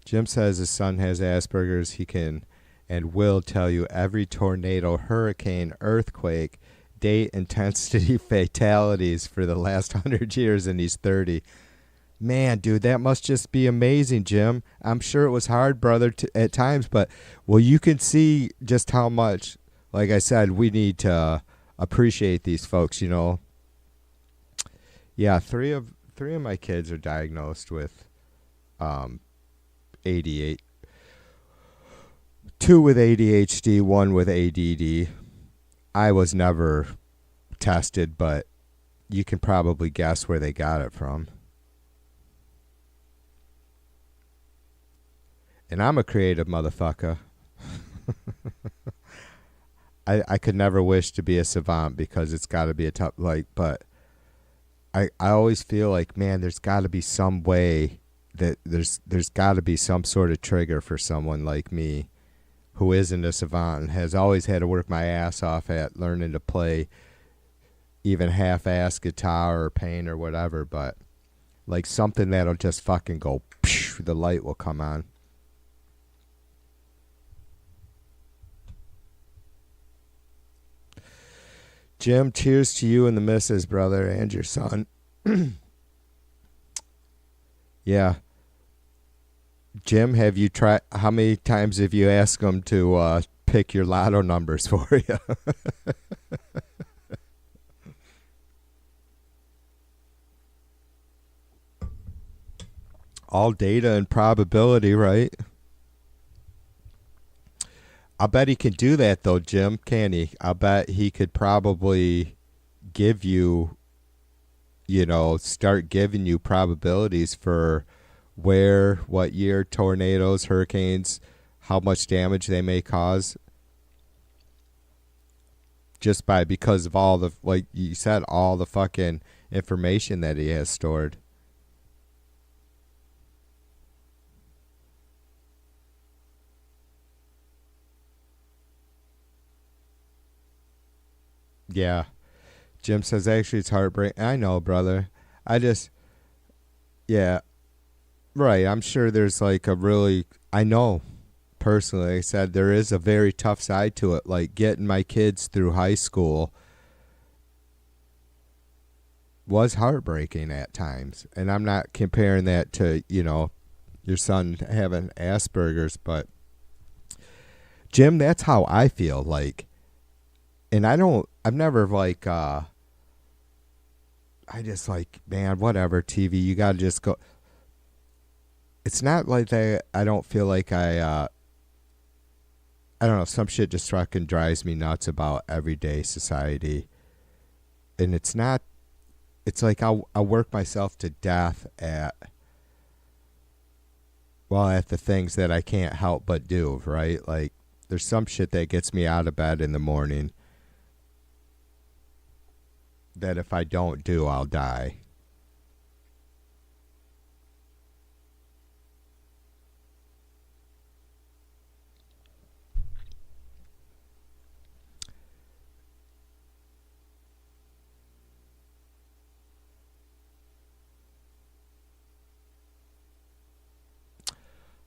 Speaker 3: Jim says his son has Asperger's. He can and will tell you every tornado, hurricane, earthquake, date, intensity, fatalities for the last 100 years, and he's 30. Man, dude, that must just be amazing, Jim. I'm sure it was hard, brother, at times, but, well, you can see just how much, like I said, we need to appreciate these folks, you know. Yeah, three of my kids are diagnosed with ADHD. 2 with ADHD, 1 with ADD. I was never tested, but you can probably guess where they got it from. And I'm a creative motherfucker. I could never wish to be a savant because it's got to be a tough, like, but I always feel like, man, there's got to be some way that there's got to be some sort of trigger for someone like me who isn't a savant and has always had to work my ass off at learning to play even half-ass guitar or paint or whatever, but like something that'll just fucking go, psh, the light will come on. Jim, cheers to you and the missus, brother, and your son. Yeah. Jim, have you tried, how many times have you asked them to pick your lotto numbers for you? All data and probability, right? I'll bet he can do that, though, Jim, can he? I'll bet he could probably give you, start giving you probabilities for where, what year, tornadoes, hurricanes, how much damage they may cause. Just because of all the, like you said, all the fucking information that he has stored. Yeah. Jim says, actually, it's heartbreaking. I know, brother. Yeah. Right. I'm sure there's like I know personally, I said there is a very tough side to it. Like getting my kids through high school was heartbreaking at times. And I'm not comparing that to, your son having Asperger's, but Jim, that's how I feel. Like, and I've never like, I just like, man, whatever, TV, you got to just go. It's not like that. I don't feel like I don't know, some shit just fucking drives me nuts about everyday society. And it's like I work myself to death at the things that I can't help but do, right? Like, there's some shit that gets me out of bed in the morning that if I don't do, I'll die.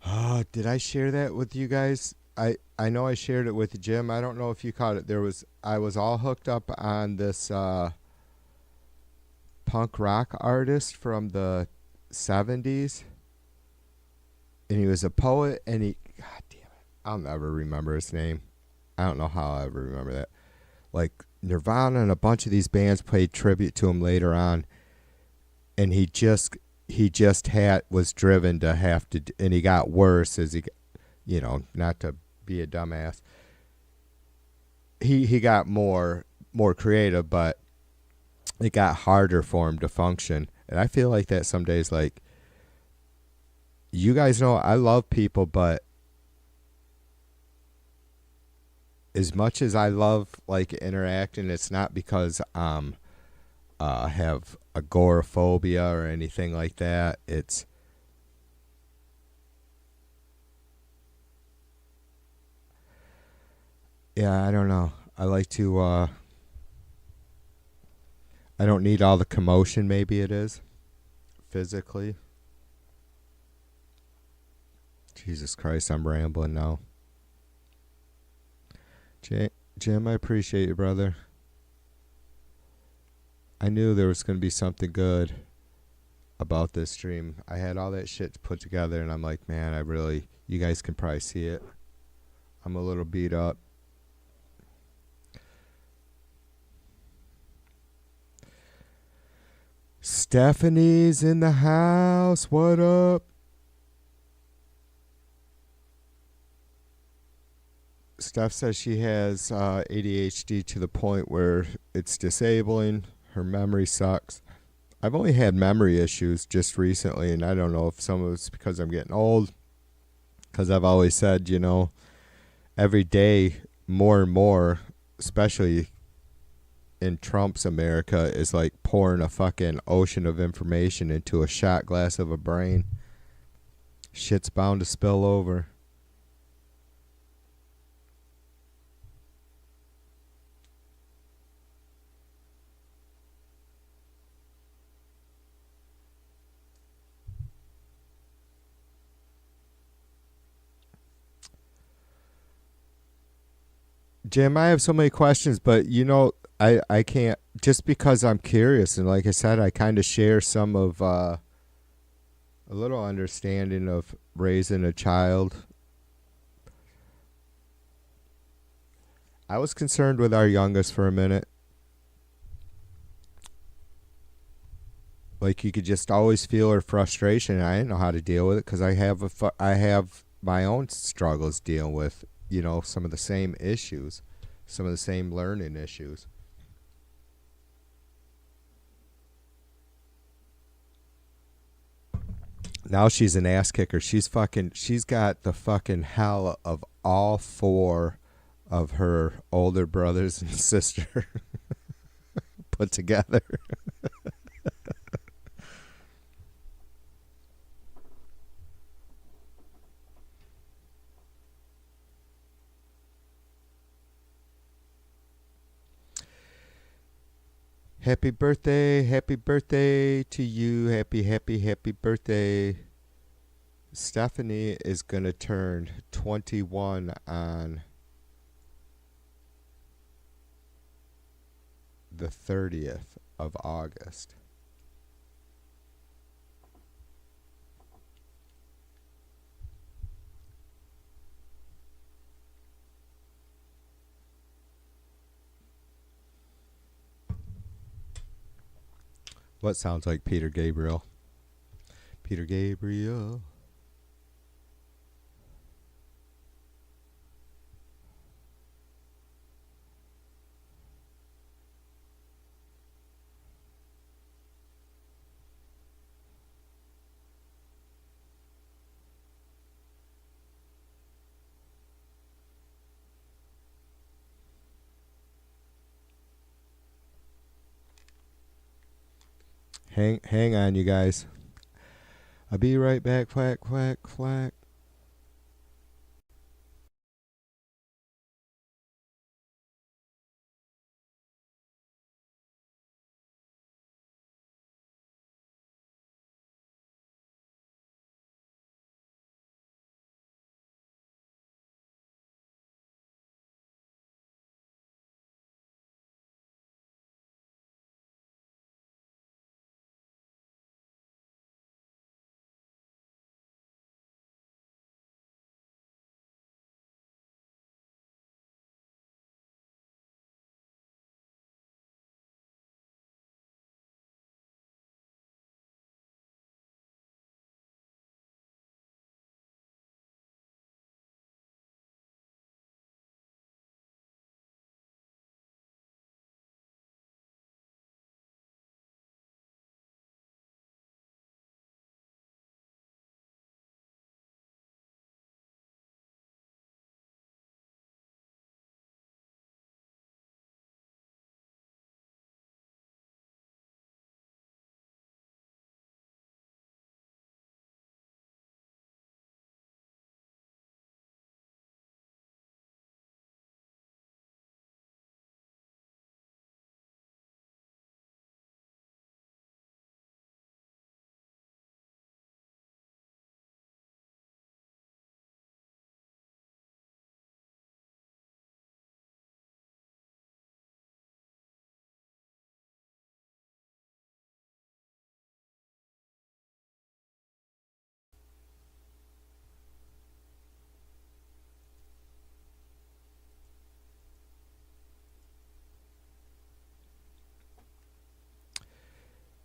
Speaker 3: Oh, did I share that with you guys? I know I shared it with Jim. I don't know if you caught it. I was all hooked up on this punk rock artist from the 70s. And he was a poet, and God damn it, I'll never remember his name. I don't know how I'll ever remember that. Like, Nirvana and a bunch of these bands played tribute to him later on. And he just was driven to have to, and he got worse as he, not to be a dumbass. He got more creative, but it got harder for him to function. And I feel like that some days. Like, you guys know I love people, but as much as I love like interacting, it's not because have agoraphobia or anything like that. It's I don't know. I like to I don't need all the commotion, maybe it is physically. Jesus Christ, I'm rambling now. Jim, I appreciate you, brother. I knew there was going to be something good about this stream. I had all that shit put together, and I'm like, man, you guys can probably see it. I'm a little beat up. Stephanie's in the house. What up? Steph says she has ADHD to the point where it's disabling. Her memory sucks. I've only had memory issues just recently, and I don't know if some of it's because I'm getting old. Because I've always said, every day more and more, especially in Trump's America, is like pouring a fucking ocean of information into a shot glass of a brain. Shit's bound to spill over. Jim, I have so many questions, but I can't, just because I'm curious, and like I said, I kind of share some of a little understanding of raising a child. I was concerned with our youngest for a minute. Like, you could just always feel her frustration, and I didn't know how to deal with it because I have my own struggles dealing with, some of the same issues, some of the same learning issues. Now she's an ass kicker. She's got the fucking hell of all four of her older brothers and sister put together. Happy birthday to you. Happy birthday. Stephanie is going to turn 21 on the 30th of August. What sounds like Peter Gabriel? Peter Gabriel. Hang on, you guys. I'll be right back. Quack, quack, quack.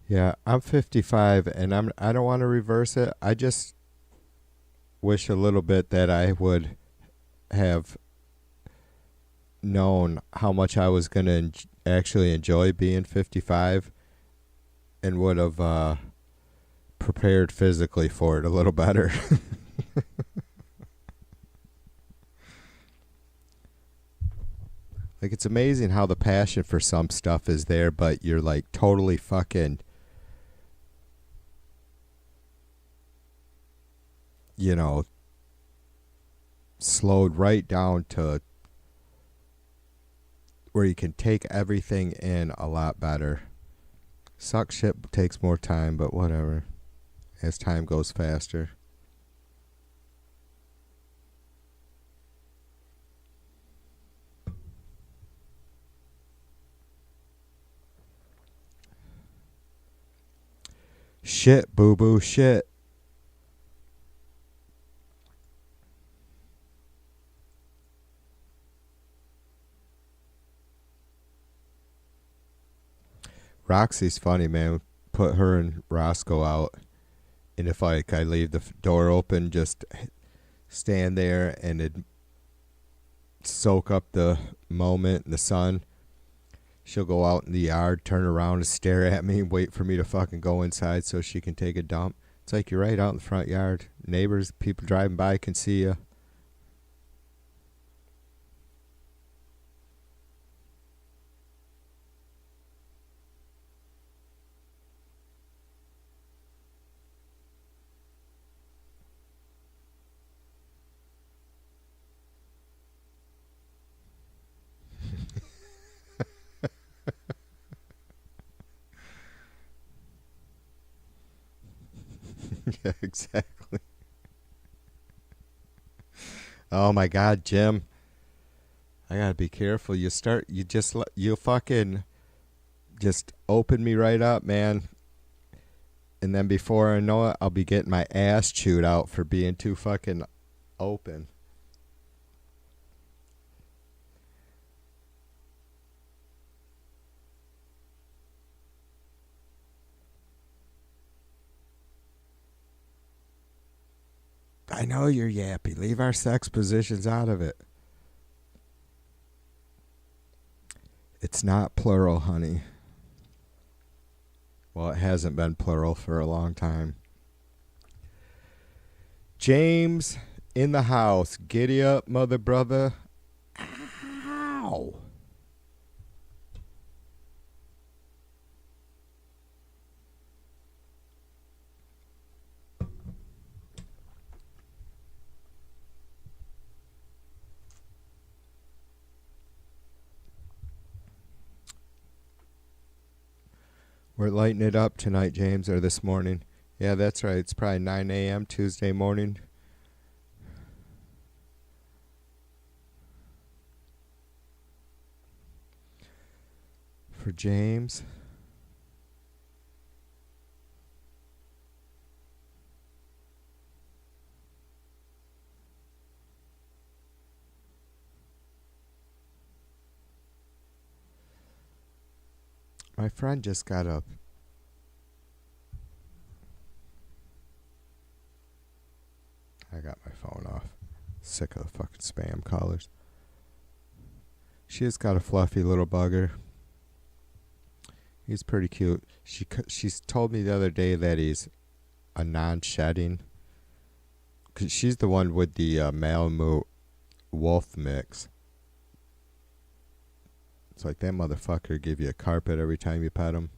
Speaker 3: Yeah, I'm 55 and I don't want to reverse it. I just wish a little bit that I would have known how much I was going to actually enjoy being 55 and would have prepared physically for it a little better. Like, it's amazing how the passion for some stuff is there, but you're like totally fucking, slowed right down to where you can take everything in a lot better. Suck shit takes more time, but whatever. As time goes faster. Shit, boo-boo, shit. Roxy's funny, man. Put her and Roscoe out. And if I leave the door open, just stand there and it'd soak up the moment and the sun. She'll go out in the yard, turn around and stare at me and wait for me to fucking go inside so she can take a dump. It's like you're right out in the front yard. Neighbors, people driving by can see you. Yeah, exactly. Oh my God, Jim. I gotta be careful. You fucking just open me right up, man. And then before I know it, I'll be getting my ass chewed out for being too fucking open. I know you're yappy. Leave our sex positions out of it. It's not plural, honey. Well, it hasn't been plural for a long time. James in the house. Giddy up, mother brother. Ow. We're lighting it up tonight, James, or this morning. Yeah, that's right. It's probably 9 a.m. Tuesday morning. For James. My friend just got up. I got my phone off. Sick of the fucking spam callers. She has got a fluffy little bugger. He's pretty cute. She's told me the other day that he's a non-shedding. 'Cause she's the one with the Malamute wolf mix. It's like that motherfucker give you a carpet every time you pet him.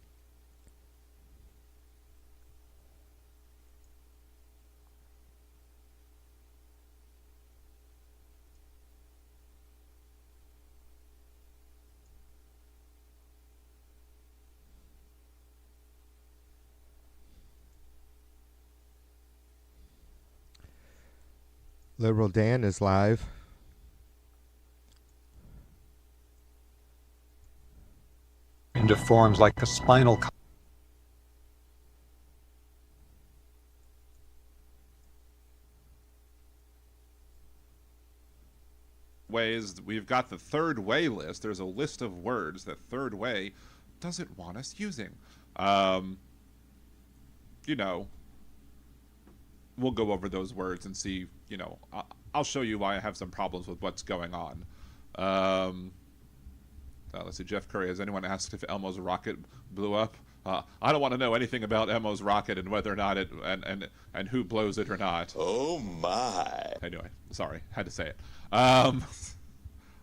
Speaker 3: Liberal Dan is live.
Speaker 4: Into forms like a spinal
Speaker 2: ways. We've got the third way list. There's a list of words that third way doesn't want us using. You know, we'll go over those words and see, you know, I'll show you why I have some problems with what's going on. Let's see, Jeff Curry, has anyone asked if Elmo's rocket blew up? I don't want to know anything about Elmo's rocket and whether or not it, and who blows it or not.
Speaker 5: Oh my.
Speaker 2: Anyway, sorry, had to say it.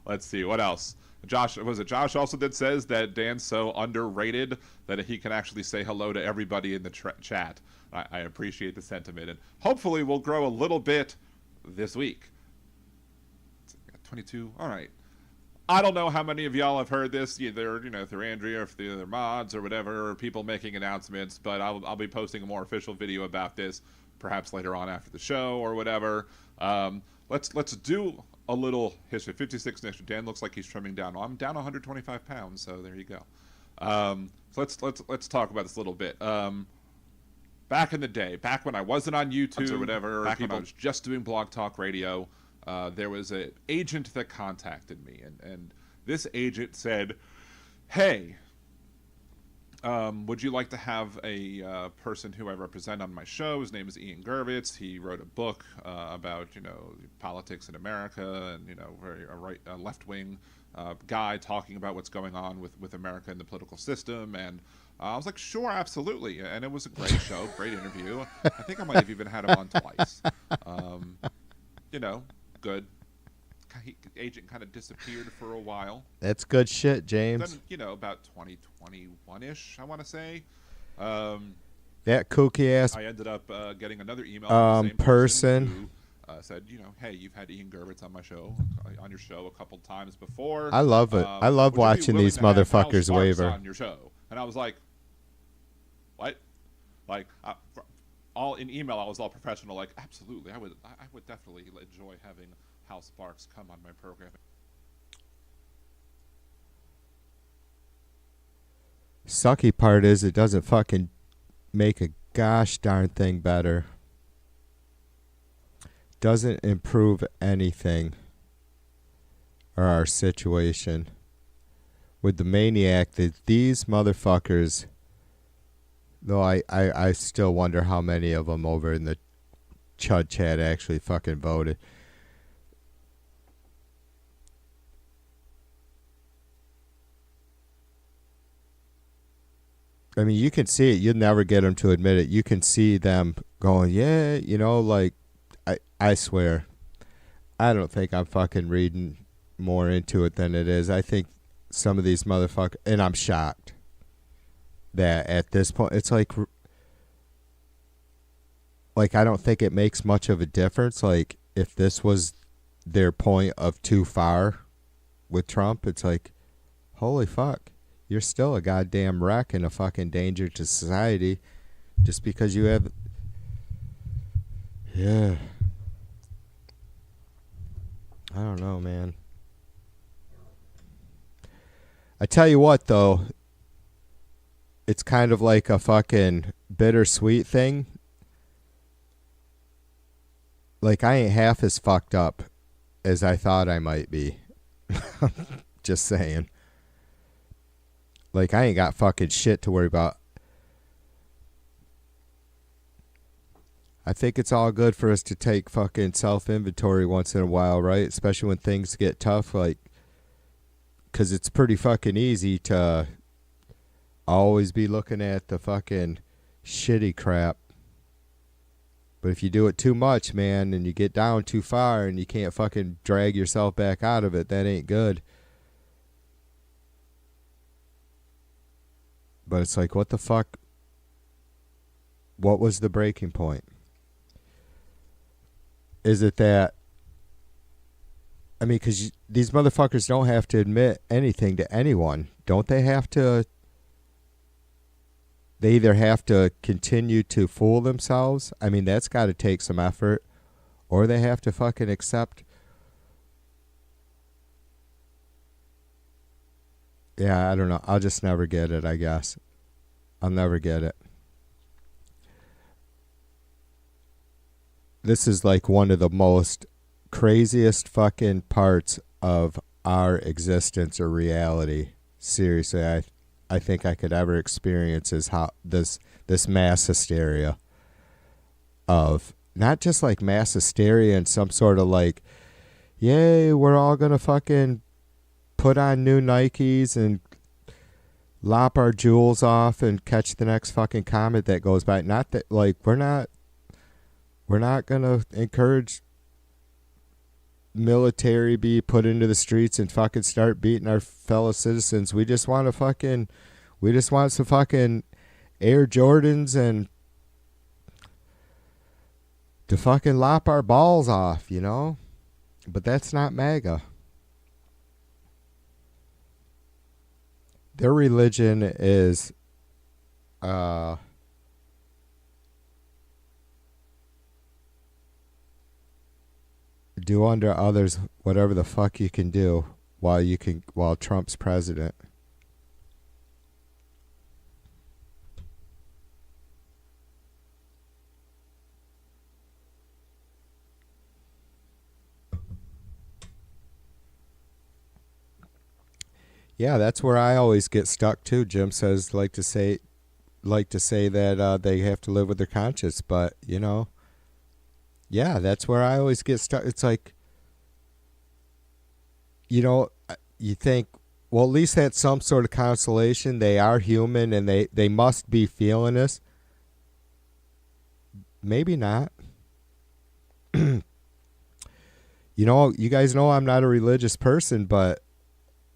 Speaker 2: Let's see, what else? Josh also says that Dan's so underrated that he can actually say hello to everybody in the chat. I appreciate the sentiment, and hopefully we'll grow a little bit this week. 22, all right. I don't know how many of y'all have heard this, either, you know, through Andrea or through the other mods or whatever, or people making announcements, but I'll be posting a more official video about this perhaps later on after the show or whatever. Let's do a little history. 56 next. Dan looks like he's trimming down. Well, I'm down 125 pounds, so there you go. So let's talk about this a little bit. back in the day, back when I wasn't on YouTube or whatever, back when I was just doing Blog Talk Radio, there was an agent that contacted me, and this agent said, hey, would you like to have a person who I represent on my show? His name is Ian Gervitz. He wrote a book about, politics in America, and, very a left-wing guy talking about what's going on with America and the political system. And I was like, sure, absolutely. And it was a great show, great interview. I think I might have even had him on twice. Good. Agent kind of disappeared for a while.
Speaker 3: That's good shit, James.
Speaker 2: Then, about 2021-ish, I want to say.
Speaker 3: That kooky ass.
Speaker 2: I ended up getting another email from the same person who said, hey, you've had Ian Gervitz on your show a couple times before.
Speaker 3: I love it. I love watching these motherfuckers waver
Speaker 2: on your show. And I was like, what? Like, all in email, I was all professional. Like, absolutely, I would definitely enjoy having Hal Sparks come on my program.
Speaker 3: Sucky part is it doesn't fucking make a gosh darn thing better. Doesn't improve anything or our situation. With the maniac that these motherfuckers, though I still wonder how many of them over in the Chud chat actually fucking voted. I mean, you can see it. You'll never get them to admit it. You can see them going, yeah, like, I swear, I don't think I'm fucking reading more into it than it is. I think some of these motherfuckers, and I'm shocked that at this point, it's like, I don't think it makes much of a difference. Like, if this was their point of too far with Trump, it's like, holy fuck. You're still a goddamn wreck and a fucking danger to society just because you have... Yeah. I don't know, man. I tell you what, though. It's kind of like a fucking bittersweet thing. Like, I ain't half as fucked up as I thought I might be. Just saying. Like, I ain't got fucking shit to worry about. I think it's all good for us to take fucking self-inventory once in a while, right? Especially when things get tough, like, because it's pretty fucking easy to always be looking at the fucking shitty crap. But if you do it too much, man, and you get down too far and you can't fucking drag yourself back out of it, that ain't good. But it's like, what the fuck? What was the breaking point? Is it that... I mean, because these motherfuckers don't have to admit anything to anyone. Don't they have to... They either have to continue to fool themselves. I mean, that's got to take some effort. Or they have to fucking accept... Yeah, I don't know. I'll just never get it, I guess. I'll never get it. This is like one of the most craziest fucking parts of our existence or reality. Seriously, I think I could ever experience is how this mass hysteria of not just like mass hysteria and some sort of like, yay, we're all gonna fucking put on new Nikes and lop our jewels off and catch the next fucking comet that goes by. Not that, like, we're not gonna encourage military be put into the streets and fucking start beating our fellow citizens. We just want some fucking Air Jordans and to fucking lop our balls off, But that's not MAGA. Their religion is do unto others whatever the fuck you can do while Trump's president. Yeah, that's where I always get stuck too. Jim says like to say that they have to live with their conscience, but yeah, that's where I always get stuck. It's like, you think, well, at least that's some sort of consolation. They are human and they must be feeling this. Maybe not. You guys know I'm not a religious person, but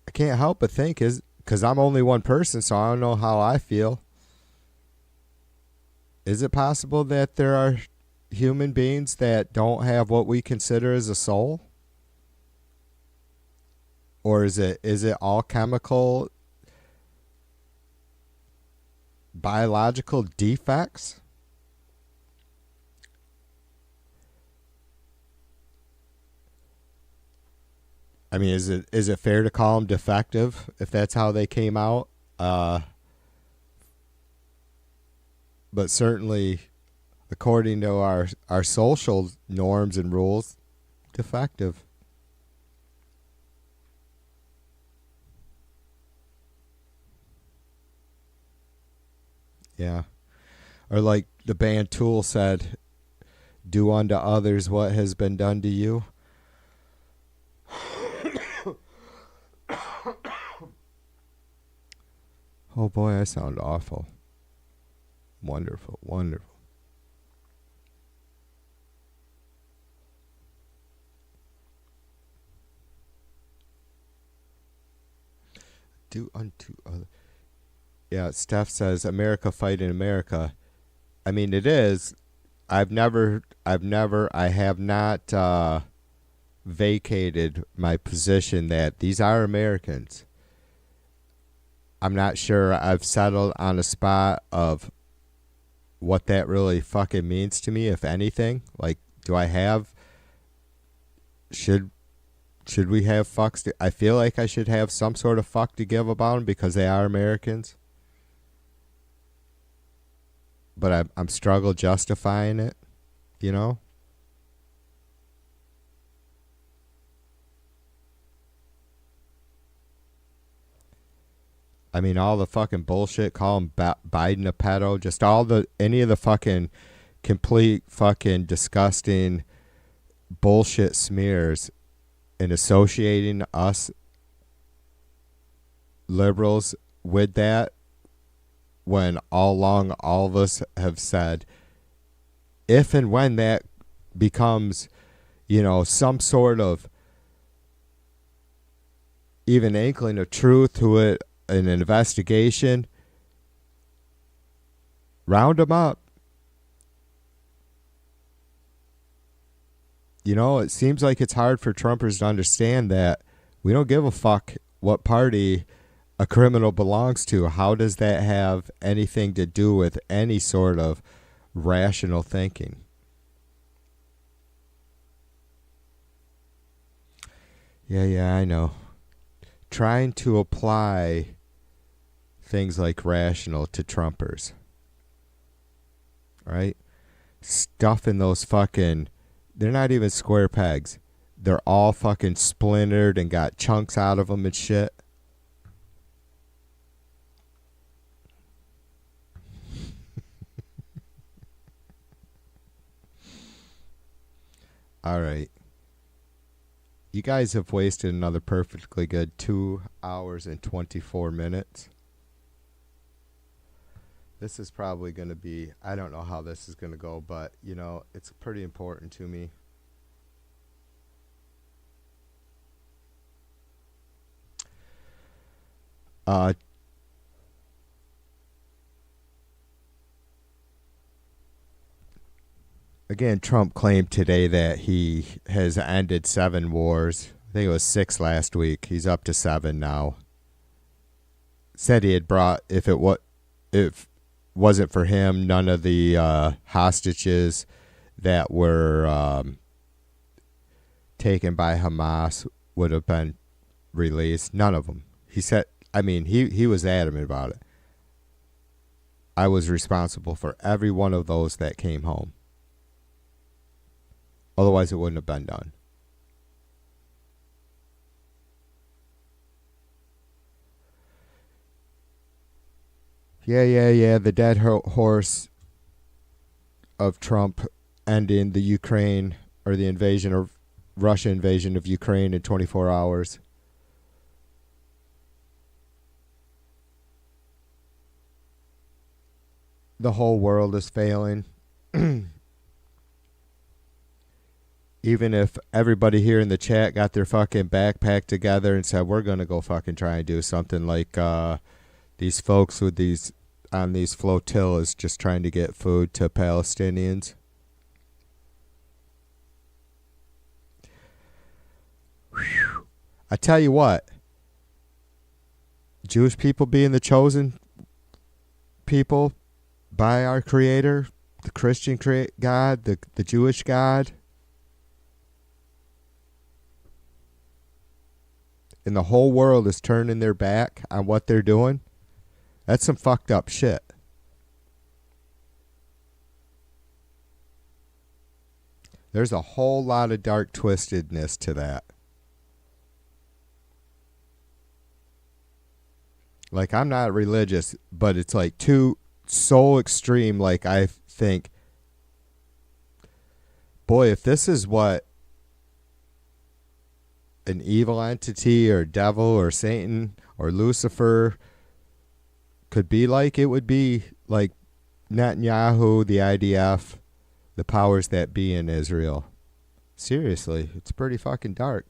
Speaker 3: I can't help but think because I'm only one person, so I don't know how I feel. Is it possible that there are human beings that don't have what we consider as a soul? Or is it all chemical, biological defects? I mean, is it fair to call them defective if that's how they came out? But certainly, according to our social norms and rules, defective. Yeah. Or like the band Tool said, do unto others what has been done to you. Oh boy, I sound awful. Wonderful, wonderful. Do unto others. Yeah, Steph says America fighting America. I mean, it is. I have not vacated my position that these are Americans. I'm not sure I've settled on a spot of what that really fucking means to me, if anything. Like, do I have... Should we have fucks? I feel like I should have some sort of fuck to give about them because they are Americans. But I'm struggle justifying it, I mean, all the fucking bullshit, call him Biden a pedo, just any of the fucking complete fucking disgusting bullshit smears and associating us liberals with that, when all along all of us have said, if and when that becomes, some sort of even inkling of truth to it, an investigation, round them up. It seems like it's hard for Trumpers to understand that we don't give a fuck what party a criminal belongs to. How does that have anything to do with any sort of rational thinking? Yeah, I know. Trying to apply things like rational to Trumpers. Right? Stuffing those fucking... They're not even square pegs. They're all fucking splintered and got chunks out of them and shit. All right. You guys have wasted another perfectly good 2 hours and 24 minutes. This is probably going to be, I don't know how this is going to go, but, it's pretty important to me. Again, Trump claimed today that he has ended 7 wars. I think it was 6 last week. He's up to 7 now. Said he had brought, if wasn't for him, none of the hostages that were taken by Hamas would have been released. None of them. He said, he was adamant about it. I was responsible for every one of those that came home. Otherwise, it wouldn't have been done. Yeah. The dead horse of Trump ending the Ukraine or the invasion or Russia invasion of Ukraine in 24 hours. The whole world is failing. Even if everybody here in the chat got their fucking backpack together and said, we're going to go fucking try and do something like these folks with these on these flotillas just trying to get food to Palestinians. Whew. I tell you what, Jewish people being the chosen people by our Creator, the Christian God, the Jewish God, and the whole world is turning their back on what they're doing, that's some fucked up shit. There's a whole lot of dark twistedness to that. Like, I'm not religious, but it's like too so extreme. Like, I think, boy, if this is what an evil entity or devil or Satan or Lucifer could be like, it would be like Netanyahu, the IDF, the powers that be in Israel. Seriously, it's pretty fucking dark.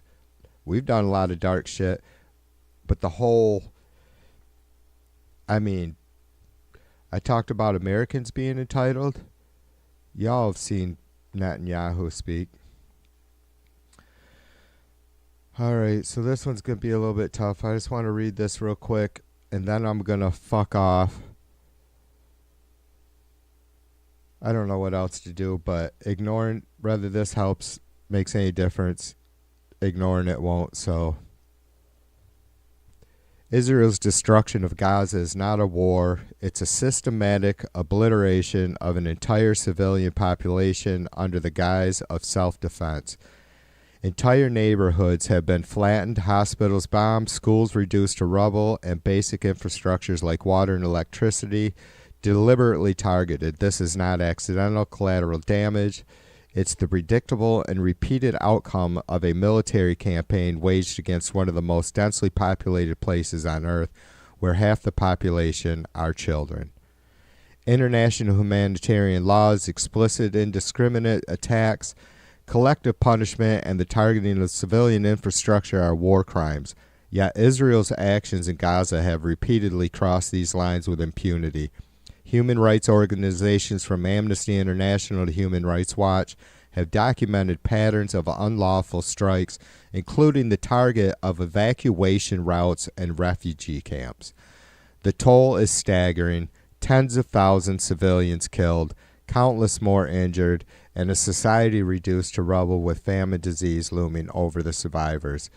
Speaker 3: We've done a lot of dark shit, but the whole, I mean, I talked about Americans being entitled. Y'all have seen Netanyahu speak. Alright, so this one's going to be a little bit tough. I just want to read this real quick, and then I'm going to fuck off. I don't know what else to do, but ignoring whether this helps, makes any difference, ignoring it won't, so. Israel's destruction of Gaza is not a war. It's a systematic obliteration of an entire civilian population under the guise of self-defense. Entire neighborhoods have been flattened, hospitals bombed, schools reduced to rubble, and basic infrastructures like water and electricity deliberately targeted. This is not accidental collateral damage. It's the predictable and repeated outcome of a military campaign waged against one of the most densely populated places on Earth, where half the population are children. International humanitarian laws, explicit indiscriminate attacks, collective punishment, and the targeting of civilian infrastructure are war crimes. Yet Israel's actions in Gaza have repeatedly crossed these lines with impunity. Human rights organizations from Amnesty International to Human Rights Watch have documented patterns of unlawful strikes, including the target of evacuation routes and refugee camps. The toll is staggering: tens of thousands of civilians killed, countless more injured, and a society reduced to rubble with famine disease looming over the survivors.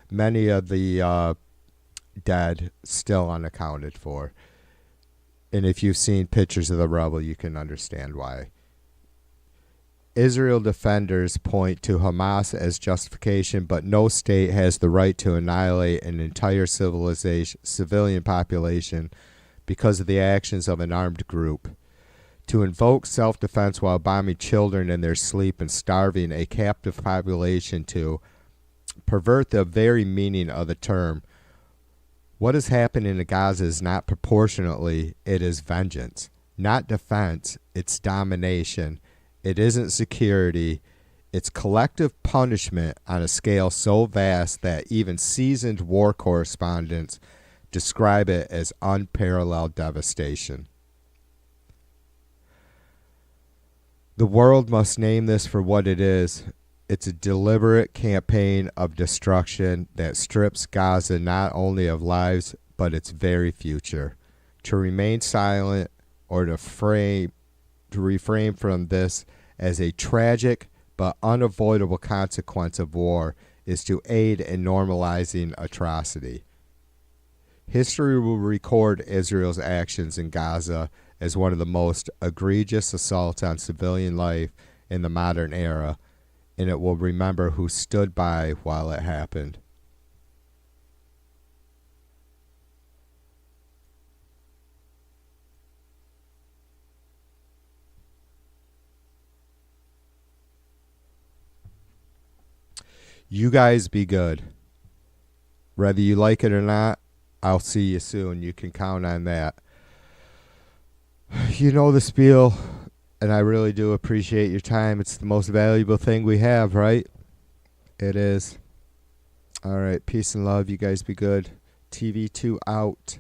Speaker 3: Many of the dead still unaccounted for. And if you've seen pictures of the rubble, you can understand why. Israel defenders point to Hamas as justification, but no state has the right to annihilate an entire civilian population because of the actions of an armed group. To invoke self-defense while bombing children in their sleep and starving a captive population to pervert the very meaning of the term. What is happening in Gaza is not proportionately, it is vengeance. Not defense, it's domination. It isn't security, it's collective punishment on a scale so vast that even seasoned war correspondents describe it as unparalleled devastation. The world must name this for what it is. It's a deliberate campaign of destruction that strips Gaza not only of lives, but its very future. To remain silent or to refrain from this as a tragic but unavoidable consequence of war is to aid in normalizing atrocity. History will record Israel's actions in Gaza as one of the most egregious assaults on civilian life in the modern era, and it will remember who stood by while it happened. You guys be good. Whether you like it or not, I'll see you soon. You can count on that. You know the spiel, and I really do appreciate your time. It's the most valuable thing we have, right? It is. All right, peace and love. You guys be good. TV2 out.